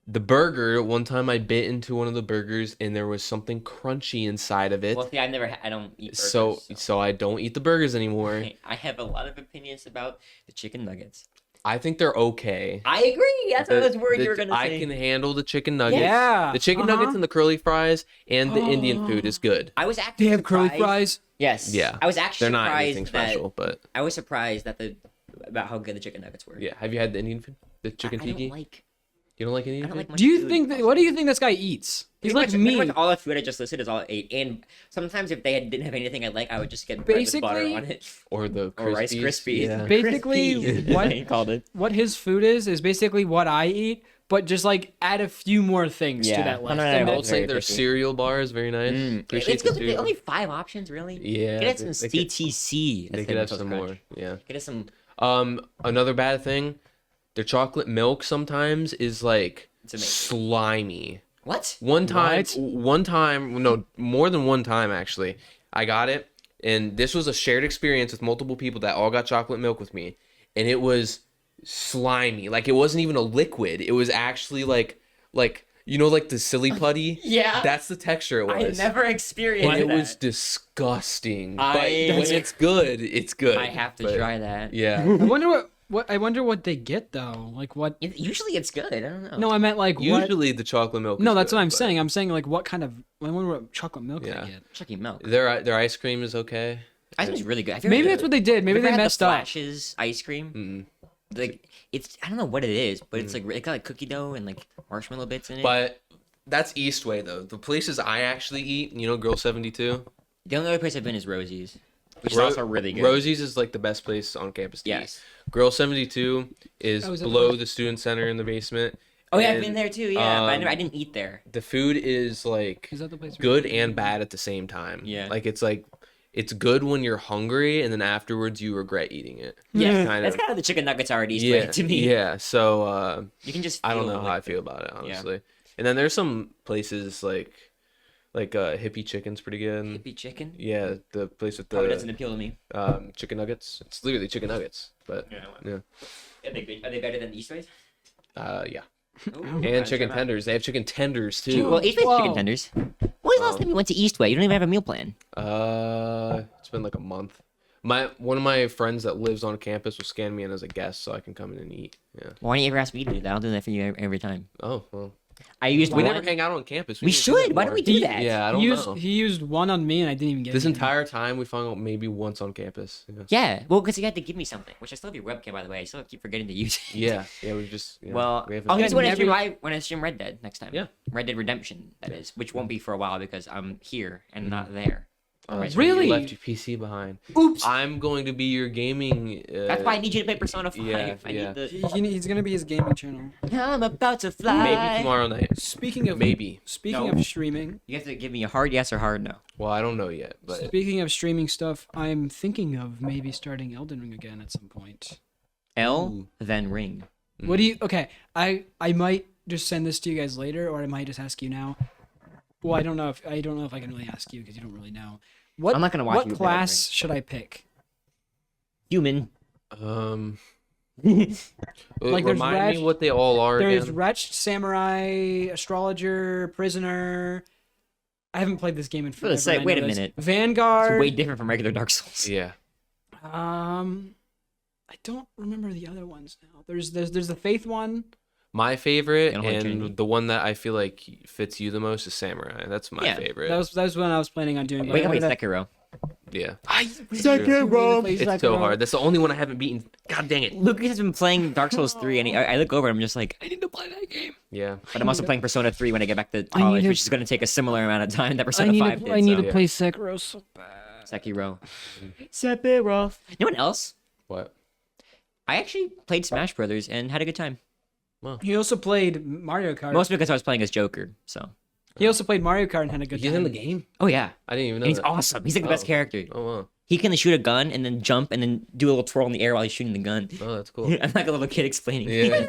The burger. One time, I bit into one of the burgers and there was something crunchy inside of it. Well, see, I don't eat burgers. So I don't eat the burgers anymore. I have a lot of opinions about the chicken nuggets. I think they're okay. I agree. That's what I was worried you were gonna I say. can handle the chicken nuggets. Yeah. The chicken nuggets and the curly fries and the Indian food is good. I was actually They have curly surprised- fries. Yes. Yeah. I was actually They're not surprised anything special, but I was surprised about how good the chicken nuggets were. yeah. Have you had the Indian food? The chicken I tiki? don't like. You don't like Indian I don't food? like much Do you food. think? What do you think this guy eats? He's like me. Pretty much all the food I just listed is all I ate, and sometimes if didn't have anything I like, I would just get bread with butter Basically- on it Or the or Rice Krispies? Krispies. Yeah. Basically, Krispies, what- he called it. What his food is basically what I eat, but just like add a few more things to Yeah. that list. No, no, no, And no, I then- would say their Very picky. cereal bar is very nice. Appreciate It's the good. But cereal. only 5 options, really. Yeah, Get us some they could- CTC. They could have some more. Yeah. Get us some. Another bad thing, their chocolate milk sometimes is like It's amazing. slimy. What? One time, no, more than one time actually. I got it and this was a shared experience with multiple people that all got chocolate milk with me, and it was slimy. Like, it wasn't even a liquid. It was actually like you know, like the silly putty. Yeah. That's the texture it was. I never experienced And that. it was disgusting. But I- when it's good, it's good. I have to try that. Yeah. I wonder what they get though. Like what? Usually it's good. I don't know. No, I meant like what? Usually the chocolate milk. No, is that's good, what I'm but saying. I'm saying like what kind of? I wonder what chocolate milk Yeah. they get. Chucky milk. Their ice cream is okay. Ice cream's really good. I feel Maybe like that's what they did. Maybe you ever they had messed the up. Flashes ice cream. Like it's I don't know what it is, but it's like it got like cookie dough and like marshmallow bits in it. But that's Eastway though. The places I actually eat, you know, Girl 72. The only other place I've been is Rosie's, which is also really good. Rosie's is like the best place on campus to Yes. eat. Girl 72 is Oh, is that below the- the student center in the basement. Oh yeah, I've And, been there too. Yeah, but um, I didn't eat there. The food is like Is that the place? good and bad at the same time. Yeah. Like it's good when you're hungry, and then afterwards you regret eating it. Yeah, kind that's of. kind of the chicken nuggets are at Eastway Yeah, to me. yeah. So You can just. I don't feel, know how like, I feel about it, honestly. And then there's some places like Hippie Chicken's pretty good. Hippie chicken. Yeah, the place with Probably doesn't the appeal to me. chicken nuggets. It's literally chicken nuggets, but Yeah. yeah, Are they good? Are they better than Eastway's? yeah. Ooh, And chicken tenders. They have chicken tenders too. Well, Eastway's Whoa. chicken tenders. When was the last time you went to Eastway? You don't even have a meal plan. It's been like a month. One of my friends that lives on campus will scan me in as a guest so I can come in and eat. Yeah. Why don't you ever ask me to do that? I'll do that for you every time. Oh well. I used We one. never hang out on campus. We need to do should. that Why don't more. we do that? Yeah, I don't know. He used one on me and I didn't even get This it. entire time we hung out maybe once on campus. Yeah. Yeah. Well, because you had to give me something, which I still have your webcam, by the way. I still keep forgetting to use it. Yeah, we just. Well, we haven't- I'll get to when I never- stream when I stream Red Dead next time. Yeah. Red Dead Redemption, that is, which won't be for a while because I'm here and not there. Oh, that's Really? right, you left your PC behind. Oops. I'm going to be your gaming. That's why I need you to play Persona 5. yeah, I yeah. need the. He's gonna be his gaming channel. I'm about to fly. Maybe tomorrow night. Speaking of Maybe. Speaking No. of streaming, You have to give me a hard yes or hard no. Well, I don't know yet, but speaking of streaming stuff, I'm thinking of maybe starting Elden Ring again at some point. L, Ooh. then ring. What do you? Okay, I might just send this to you guys later, or I might just ask you now. Well, I don't know if I can really ask you because you don't really know. What I'm not gonna watch What you with class should I pick? Human. like Like, there's remind Raj- me what they all are There's again. Wretched, Samurai, Astrologer, Prisoner. I haven't played this game in forever. say, and I wait know a this. minute. It's Vanguard. way different from regular Dark Souls. Yeah. I don't remember the other ones now. There's the Faith one. My favorite Kind of like and Trinity. the one that I feel like fits you the most is Samurai. That's my Yeah, favorite. That was when I was planning on doing. Wait, but wait, I- Sekiro. yeah. Sekiro. It's so hard. That's the only one I haven't beaten. God dang it. Lucas has been playing Dark Souls 3, and I look over and I'm just like, I need to play that game. Yeah. But I'm also playing Persona 3 when I get back to college, to- which is going to take a similar amount of time that Persona 5 did. I need so. to play Sekiro so bad. Sekiro. Sephiroth. You know what else? What? I actually played Smash Brothers and had a good time. He also played Mario Kart. Mostly because I was playing as Joker, so. He also played Mario Kart and had a good He's time. in the game? Oh, yeah. I didn't even know And he's that. awesome. He's like the best Oh. character. Oh wow. He can shoot a gun and then jump and then do a little twirl in the air while he's shooting the gun. Oh, that's cool. I'm like a little kid explaining. Yeah.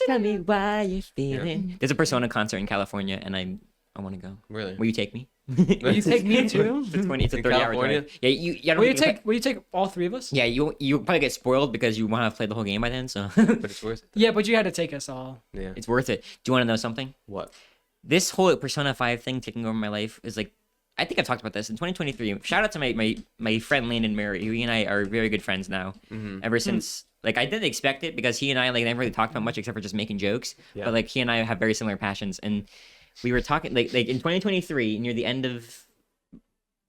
Tell me why you're feeling. There's a Persona concert in California, and I want to go. Really? Will you take me? Will you take me too? It's a 20. It's a In 30-hour California? drive. Yeah, you. I don't Will you think take? Will you take all three of us? Yeah, you probably get spoiled because you want to play the whole game by then. So But it's worth it. Yeah, but you had to take us all. Yeah. it's worth it. Do you want to know something? What? This whole Persona 5 thing taking over my life is like, I think I've talked about this in 2023. Shout out to my friend Landon Murray, who he and I are very good friends now. Ever since, like, I didn't expect it because he and I like never really talked about much except for just making jokes. Yeah. But like he and I have very similar passions, and we were talking like in 2023 near the end of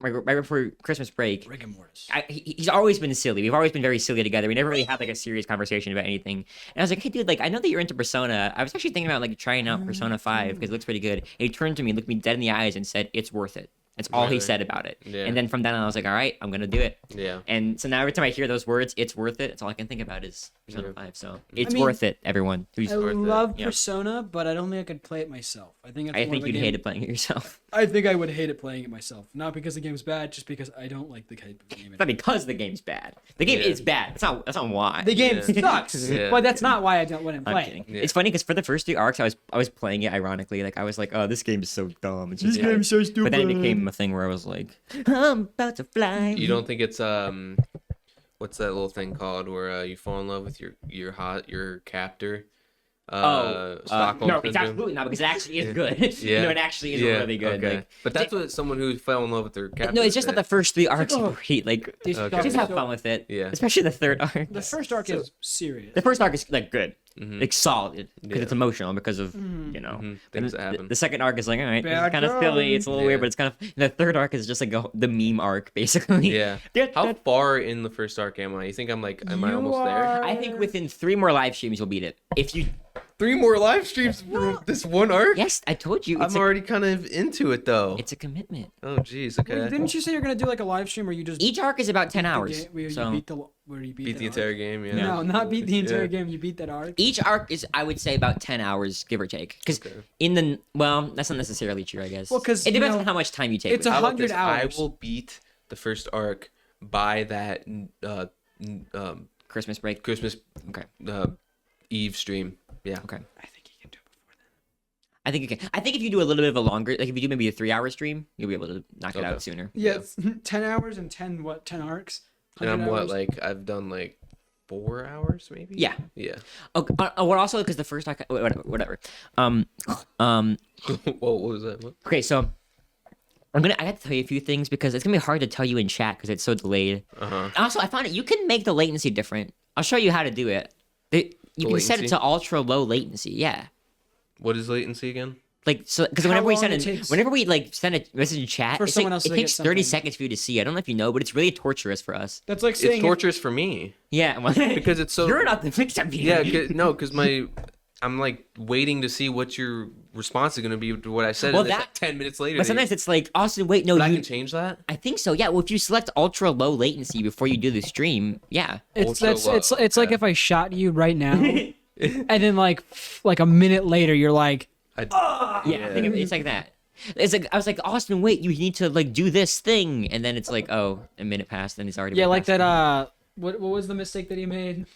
right before Christmas break. Rigor mortis. He's always been silly. We've always been very silly together. We never really had like a serious conversation about anything. And I was like, hey, dude, like, I know that you're into Persona. I was actually thinking about like trying out Persona 5 because it looks pretty good. And he turned to me, looked me dead in the eyes, and said, it's worth it. That's all he Really? said about it. Yeah. And then from then on, I was like, all right, I'm going to do it. Yeah. And so now every time I hear those words, it's worth it. That's all I can think about is Persona Yeah. 5. So it's mean, worth it, everyone. Who's I worth it. love Yeah. Persona, but I don't think I could play it myself. I think it's I more think of a you'd game- hate it playing it yourself. I think I would hate it playing it myself. Not because the game's bad, just because I don't like the type of game. It's not because the game's bad. The game Yeah. is bad. That's not why. The game Yeah. sucks, Yeah. but that's not why I wouldn't I'm play kidding. it. Yeah. It's funny because for the first 3 arcs, I was playing it ironically. Like I was like, "Oh, this game is so dumb." It's just so stupid. But then it became meme thing where I was like, I'm about to fly. You don't think it's what's that little thing called where you fall in love with your captor? Stockholm no, it's syndrome? absolutely not because it actually is good. Yeah. It actually is really good. Okay. Like, But that's what someone who fell in love with their captor. no, it's just that the first 3 arcs oh, are great. Like, This Okay. arc just is have so- fun with it. Yeah. Especially the 3rd arc. The first arc is serious. The first arc is like good, Mhm. like solid because Yeah. it's emotional because of you know things the, that happen. The 2nd arc is like all right, Bad it's kind of silly, it's a little Yeah. weird, but it's kind of the 3rd arc is just like the meme arc basically. Yeah. How far in the first arc am I? You think I'm like, am I You almost there? are- I think within 3 more live streams you'll beat it. If you 3 more live streams for this one arc? yes, I told you I'm already kind of into it though. it's a commitment. Oh, jeez. Okay. Wait, didn't you say you're gonna do like a live stream where you just Each arc is about 10 hours. where So you beat the where you beat, Beat the arc? entire game. Yeah. No, not beat the entire Yeah. game. You beat that arc. each arc is I would say about 10 hours give or take because Okay. in the that's not necessarily true I guess. Well, 'cause, it you depends know, on how much time you take. it's with a it. How about 100 this? hours. I will beat the first arc by that Christmas break. Christmas Okay. Eve stream. Yeah. Okay. I think you can do it before then. I think you can. I think if you do a little bit of a longer, like if you do maybe a 3-hour stream, you'll be able to knock it Okay. out sooner. Yeah, it's 10 hours and 10 arcs. And I'm 100 what hours. like I've done like 4 hours maybe. Yeah. Yeah. Okay. What also because the first whatever. What was that? What? Okay, so I have to tell you a few things because it's gonna be hard to tell you in chat because it's so delayed. Uh-huh. Also, I found it you can make the latency different. I'll show you how to do it. You can set it latency? to ultra low latency. Yeah. What is latency again? Like so, because How whenever we long send it it, takes whenever we like send a message in chat, for it's someone like, else it to get takes 30 something. seconds for you to see. I don't know if you know, but it's really torturous for us. That's like It's saying torturous for me Yeah, well, because it's so. you're not the victim Yeah. here. No, because I'm like waiting to see what your response is going to be to what I said. Well, and it's that- like 10 minutes later. But sometimes it's like, Austin, wait, no, but I you. can change that. I think so. Yeah. Well, if you select ultra low latency before you do the stream, yeah. it's ultra it's low, it's like okay. if I shot you right now, and then like a minute later you're like, Yeah, I think it's like that. It's like I was like, Austin, wait, you need to like do this thing, and then it's like, oh, a minute passed, and he's already yeah, been like passed. that. What was the mistake that he made?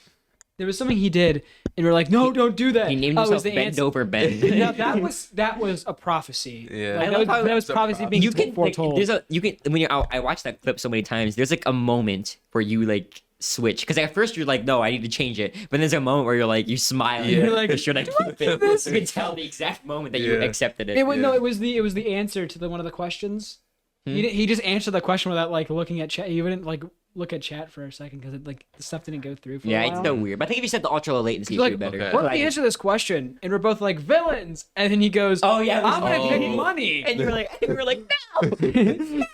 There was something he did, and we're like, no, don't do that. He named Oh, it was himself the Bend answer. Over Ben. No, that was a prophecy. Yeah. Like, I love how that was that's a prophecy being you can like, foretold. you can when you I watched that clip so many times. There's like a moment where you like switch because at first you're like, no, I need to change it, but there's a moment where you're like, you smile, and Yeah. you're like, should I keep it? this? You can tell the exact moment that you Yeah. accepted it. No, it was the answer to one of the questions. He just answered the question without like looking at chat. He wouldn't like look at chat for a second because like the stuff didn't go through for Yeah, a it's while. so weird. But I think if you set the ultra low latency, He's it'd like, be better. okay. what's the answer to this question? And we're both like villains. And then he goes, Oh yeah, I'm gonna pick Oh. money. and you're like, we were like, no.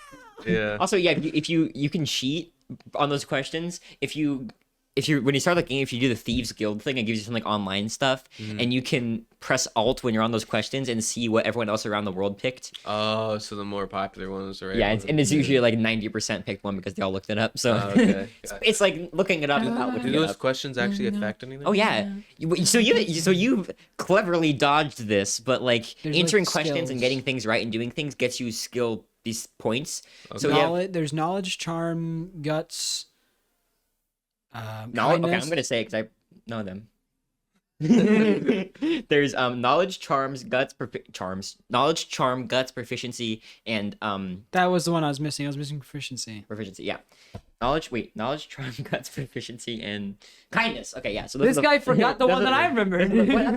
Yeah. Also, yeah, if you can cheat on those questions, if you when you start the game, if you do the Thieves Guild thing, it gives you some like online stuff, and you can press Alt when you're on those questions and see what everyone else around the world picked. Oh, so the more popular ones, right? Yeah, and it's usually like 90% picked one because they all looked it up. So Okay. it's like looking it up without Do looking it those up. questions actually affect anything? Oh yeah, so you've cleverly dodged this, but like There's, like, answering questions and skills. getting things right and doing things gets you skill these points. So yeah, There's knowledge, charm, guts. no, okay, kindness. I'm gonna say it because I know them. There's knowledge, charms, guts, knowledge, charm, guts, proficiency, and That was the one I was missing. I was missing proficiency. proficiency. Yeah, knowledge, charm, guts, proficiency, and kindness. Okay, yeah. So those This are the- guy forgot the those one are that I remembered.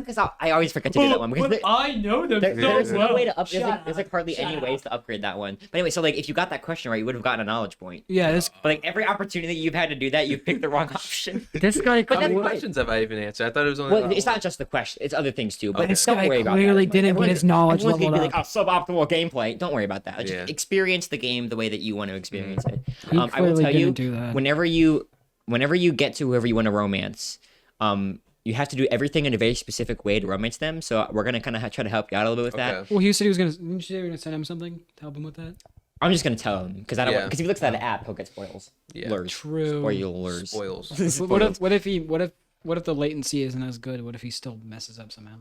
Because I always forget to do that one because I know them there's so no well. way to up. There's Shut like, there's like hardly Shut any up. ways to upgrade that one. But anyway, so like if you got that question right, you would have gotten a knowledge point. Yeah, this But like every opportunity you've had to do that, you picked the wrong option. this guy But How that's many right. questions have I even answered? I thought it was only. Well, about it's one. not just the question; it's other things too. But Okay. don't guy worry about clearly that. didn't get his knowledge Everyone's gonna leveled be like, "Oh, suboptimal gameplay." Don't worry about that. Just Yeah. experience the game the way that you want to experience it. He I will clearly tell you, didn't do that. whenever you get to whoever you want to romance, you have to do everything in a very specific way to romance them. So we're gonna kind of try to help you out a little bit with that. Okay. Well, he said he was gonna. Didn't you say you were gonna send him something to help him with that? I'm just gonna tell him because I don't Yeah. because if he looks at the app, he'll get spoils. Yeah. Lures. True. Spoilers. Spoils. What if the latency isn't as good? What if he still messes up somehow?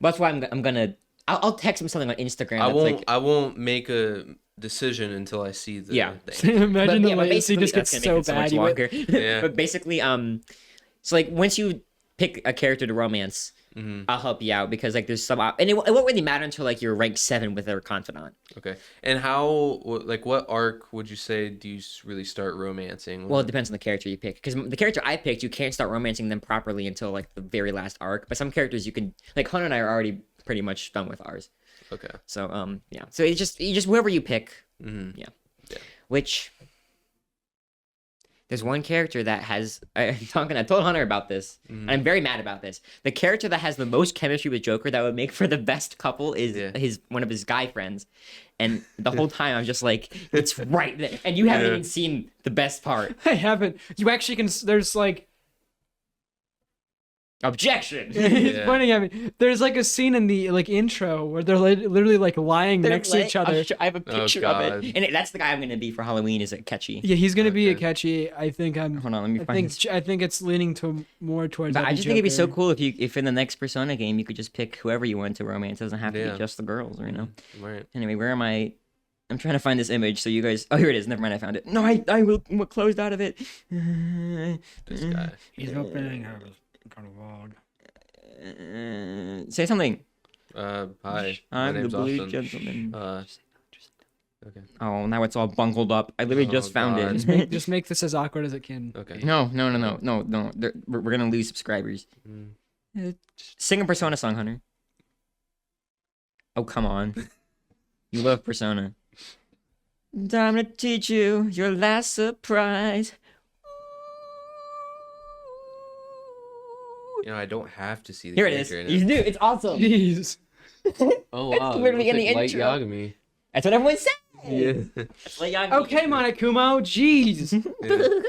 That's why I'm gonna. I'll text him something on Instagram. I that's won't. Like, I won't make a decision until I see the. Yeah. the Imagine the but latency basically just that's gets gonna so make it bad. much longer. Yeah. But basically, so like once you pick a character to romance, I'll help you out because like there's some and it won't really matter until like you're rank 7 with their confidant. Okay. And how like what arc would you say do you really start romancing? Well, it depends on the character you pick because the character I picked, you can't start romancing them properly until like the very last arc. But some characters you can, like Hunter and I are already pretty much done with ours. Okay. So yeah. So you just whoever you pick. Yeah. Which there's one character that has I told Hunter about this. And I'm very mad about this. The character that has the most chemistry with Joker that would make for the best couple is one of his guy friends. And the whole time I'm just like, it's right there. And you haven't even seen the best part. I haven't. You actually can. There's like. Objection. It's funny. I mean, there's like a scene in the like intro where they're literally like lying next to each other. I have a picture of it, and that's the guy I'm gonna be for Halloween. Is it Catchy? Yeah, he's gonna be a Catchy. I think I'm. Hold on, let me find. I think it's leaning to more towards. But I just think it'd be so cool if in the next Persona game you could just pick whoever you want to romance. It doesn't have to be just the girls, you know. Right. Anyway, where am I? I'm trying to find this image so you guys. Oh, here it is. Never mind, I found it. No, I will closed out of it. This guy. He's opening her catalog. Say something. Hi. My I'm the name's blue Austin. gentleman. Okay. Oh, now it's all bungled up. I literally just found God. it. Just make this as awkward as it can. Okay. No. We're gonna lose subscribers. Sing a Persona song, Hunter. Oh, come on. You love Persona. Time to teach you your last surprise. You know, I don't have to see the Here it is. character You in do. it. It's awesome. Jeez. Oh wow. literally it looks in the like intro. Light Yagami. That's what everyone said. Yeah. That's Light Yagami. Okay, Monokuma. Jeez.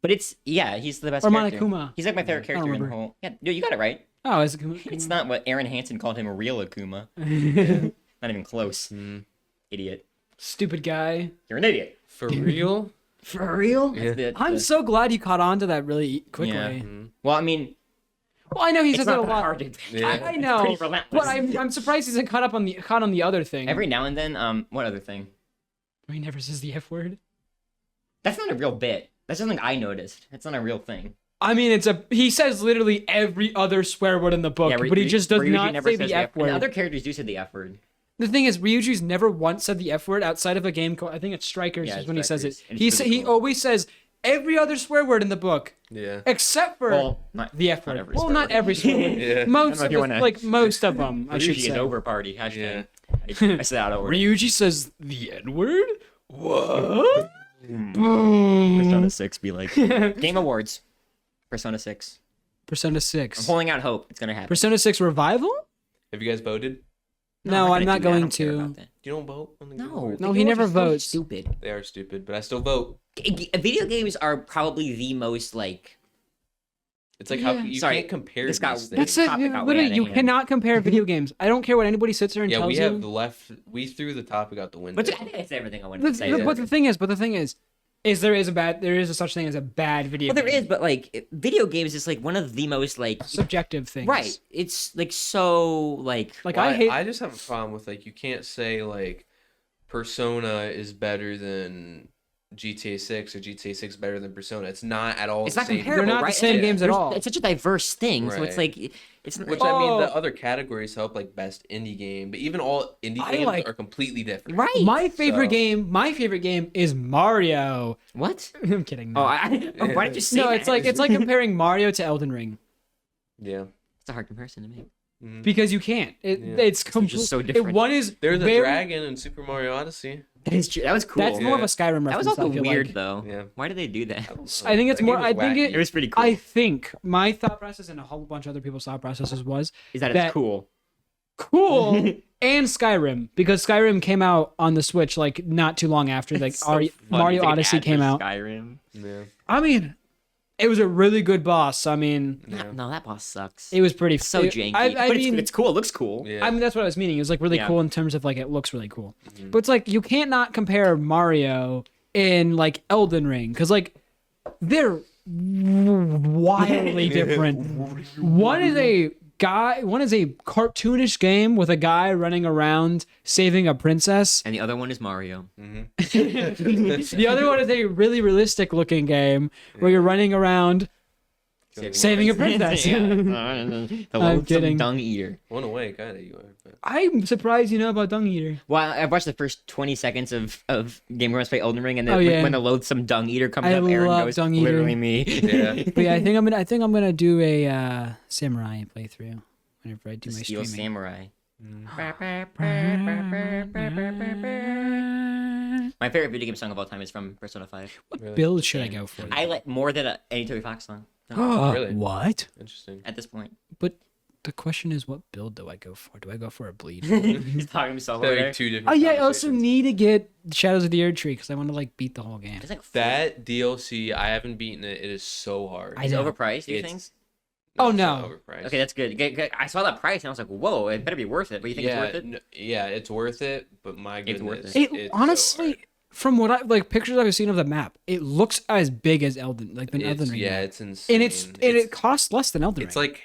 But he's the best Or character. Monokuma. He's like my favorite character in the remember. whole. Yeah, you got it right. Oh, is it Kuma? It's not what Aaron Hansen called him, a real Akuma. Not even close. Idiot. Stupid guy. You're an idiot. For real? For real? Yeah. I'm so glad you caught on to that really quickly. Yeah. Well, I mean, Well, I know he it's says it not a that lot. hard to. Yeah. I know, Pretty relentless. but I'm surprised he's caught on the other thing. Every now and then, what other thing? He never says the F word. That's not a real bit. That's something I noticed. It's not a real thing. I mean, he says literally every other swear word in the book, but he just does Ryuji not never say says the F word. And other characters do say the F word. The thing is, Ryuji's never once said the F word outside of a game called, I think it's Strikers Yeah, is when he says it. Strikers. And it's He pretty cool. always says every other swear word in the book, Yeah. except for Well, not the F not word. every Well, swear not word. every swear word. Yeah. Most if of you the, wanna- like most of them, I should Ryuji an say. over party. Hashtag. Yeah. I said that over. Ryuji says the N word. What? Boom. Persona 6 be like Game Awards. Persona 6. Persona I'm 6. holding out hope it's gonna happen. Persona 6 revival? Have you guys voted? No, I'm not do that. I going don't care to. about that. You don't vote on the Game No, Awards? No, the he Game never Awards are so votes. Stupid. They are stupid, but I still vote. Video games are probably the most like. It's like how you Sorry, can't compare this got- these That's things. it. topic got way Literally, out of you hand. cannot compare video games. I don't care what anybody sits there and Yeah, tells we you. have left. We threw the topic out the window. But I think that's everything I wanted to say. But the thing is there is a such thing as a bad video Well, there game. is, but like video games is like one of the most like Subjective things. right. It's like so like Like Well, I hate. I just have a problem with like you can't say like Persona is better than GTA 6 or GTA 6 better than Persona. It's not at all it's the not same. comparable. They're not the right? same games at There's- all. It's such a diverse thing, so it's Right. like it's Which I mean, Oh. the other categories help like best indie game, but even all indie I games like- are completely different. right. My favorite So- game is Mario. What? I'm kidding. Oh, No, why did you say no, that? it's like comparing Mario to Elden Ring Yeah. It's a hard comparison to make. because you can't. Yeah. It's just so different. One is There's a very- dragon in Super Mario Odyssey. That is true. That was cool. That's more of a Skyrim reference. that was also I feel weird like. though. Yeah. Why did they do that? I think it's That more. game I was think wacky. It was pretty cool. I think my thought process and a whole bunch of other people's thought processes was Is that that- it's cool? cool and Skyrim because Skyrim came out on the Switch like not too long after like It's so funny. Mario It's like an Odyssey ad came for out. Skyrim. Yeah. I mean, it was a really good boss. I mean, Yeah. No, that boss sucks. it was pretty so it- janky. I but mean, it's cool. It looks cool. Yeah. I mean, that's what I was meaning. It was like really Yeah. cool in terms of like it looks really cool. But it's like you can't not compare Mario and like Elden Ring because like they're wildly different. One is a cartoonish game with a guy running around saving a princess. And the other one is Mario. The other one is a really realistic looking game where you're running around Saving a princess. The loathsome kidding. dung eater. One away, kind of you are. But... I'm surprised you know about Dung Eater. Well, I watched the first 20 seconds of Game of Thrones play Elden Ring, and then Oh, yeah. when the loathsome dung eater comes I up, Aaron love goes, dung eater. literally me. Yeah. But yeah, I think I'm gonna do a samurai playthrough whenever I do my Steel streaming. Samurai. My favorite video game song of all time is from Persona 5. Really? Build should I go for? I like more than any Toby Fox song Really? What? Interesting. at this point. But the question is, what build do I go for? Do I go for a bleed? He's talking to himself over Like there. two different. Oh yeah, I also conversations. need to get Shadows of the Erd Tree because I want to like beat the whole game. It's like That DLC, I haven't beaten it. It is so hard. I Is it know. overpriced, do you It's- think? Oh, It's no. not overpriced. Okay, that's good. I saw that price and I was like, whoa, it better be worth it. But you think yeah, it's worth it? yeah, it's worth it. But my It's worth goodness, it. It it's so honestly, hard. from what I like pictures I've seen of the map, it looks as big as Elden Ring. Yeah, it's insane. and it costs less than Elden Ring. It's like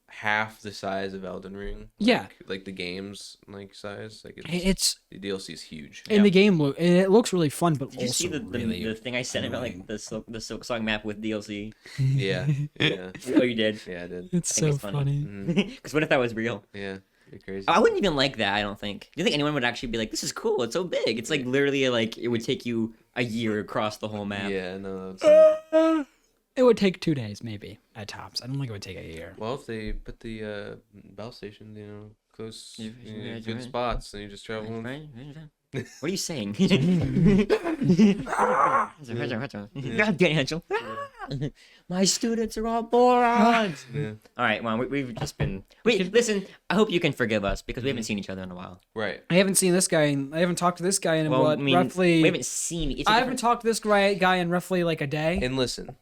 half the size of Elden Ring. Yeah. like the game's like size. Like it's the DLC is huge. in the game look, and it looks really fun, but Did you see also the really. thing I sent about like the Silk Song map with DLC? Yeah, yeah, Oh, you did? yeah. I did. It's I think so it's funny. funny. Mhm. Because what if that was real? Yeah, you're crazy. I wouldn't even like that. I don't think. Do you think anyone would actually be like, "This is cool. It's so big. It's like literally like it would take you a year across the whole map." Yeah, no. It's It would take 2 days, maybe at tops. I don't think it would take a year. well, if they put the bell station, close, Yeah, good right. spots, and you just travel. Right? What are you saying? God damn it, my students are all morons. Yeah. All right, well, we've just been. Wait, listen. I hope you can forgive us because we haven't seen each other in a while. Right. I haven't seen this guy. I haven't talked to this guy in Well, what I mean, roughly. we haven't seen. It's a I different- haven't talked to this guy in roughly like a day. And listen.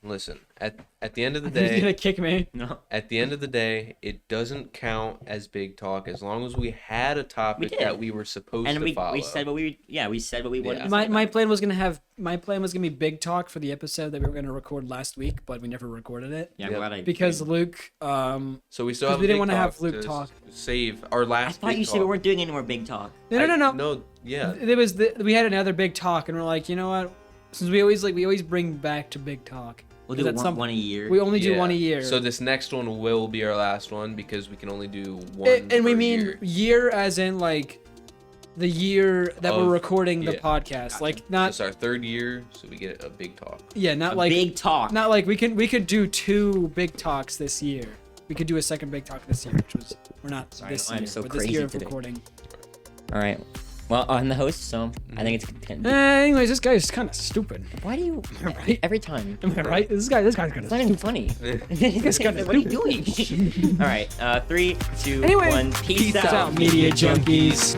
At the end of the He's gonna day, kick me. No. at the end of the day, it doesn't count as big talk as long as we had a topic did. that we were supposed And to follow. we said what we said what we wanted. Yeah. to My say my about it. plan was gonna be big talk for the episode that we were gonna record last week, but we never recorded it Yeah, Yep. I'm glad I because Luke. So we still 'Cause have. we didn't want to have Luke talk. Save our I last. thought big you said we talk. weren't doing any more big talk. No. No. Yeah. There was we had another big talk, and we're like, you know what? Since we always bring back to big talk. We'll do 'Cause at some- one a year. We only do Yeah. one a year. So this next one will be our last one because we can only do one. And we per mean year. year as in like the year that we're Of- recording the yeah. podcast. Like not It's our third year, so we get a big talk. not A like big talk. not like we could do 2 big talks this year. We could do a second big talk this year, which was we're not Sorry, this I'm year, so but this crazy year of today. recording. All right. Well, I'm the host, so I think it's. Anyways, this guy is kind of stupid. Why do you Right? every time? Am I right? This guy's kind It's of not even funny. What are you doing? All right. 3, 2, Anyway, 1. Peace, out, media junkies.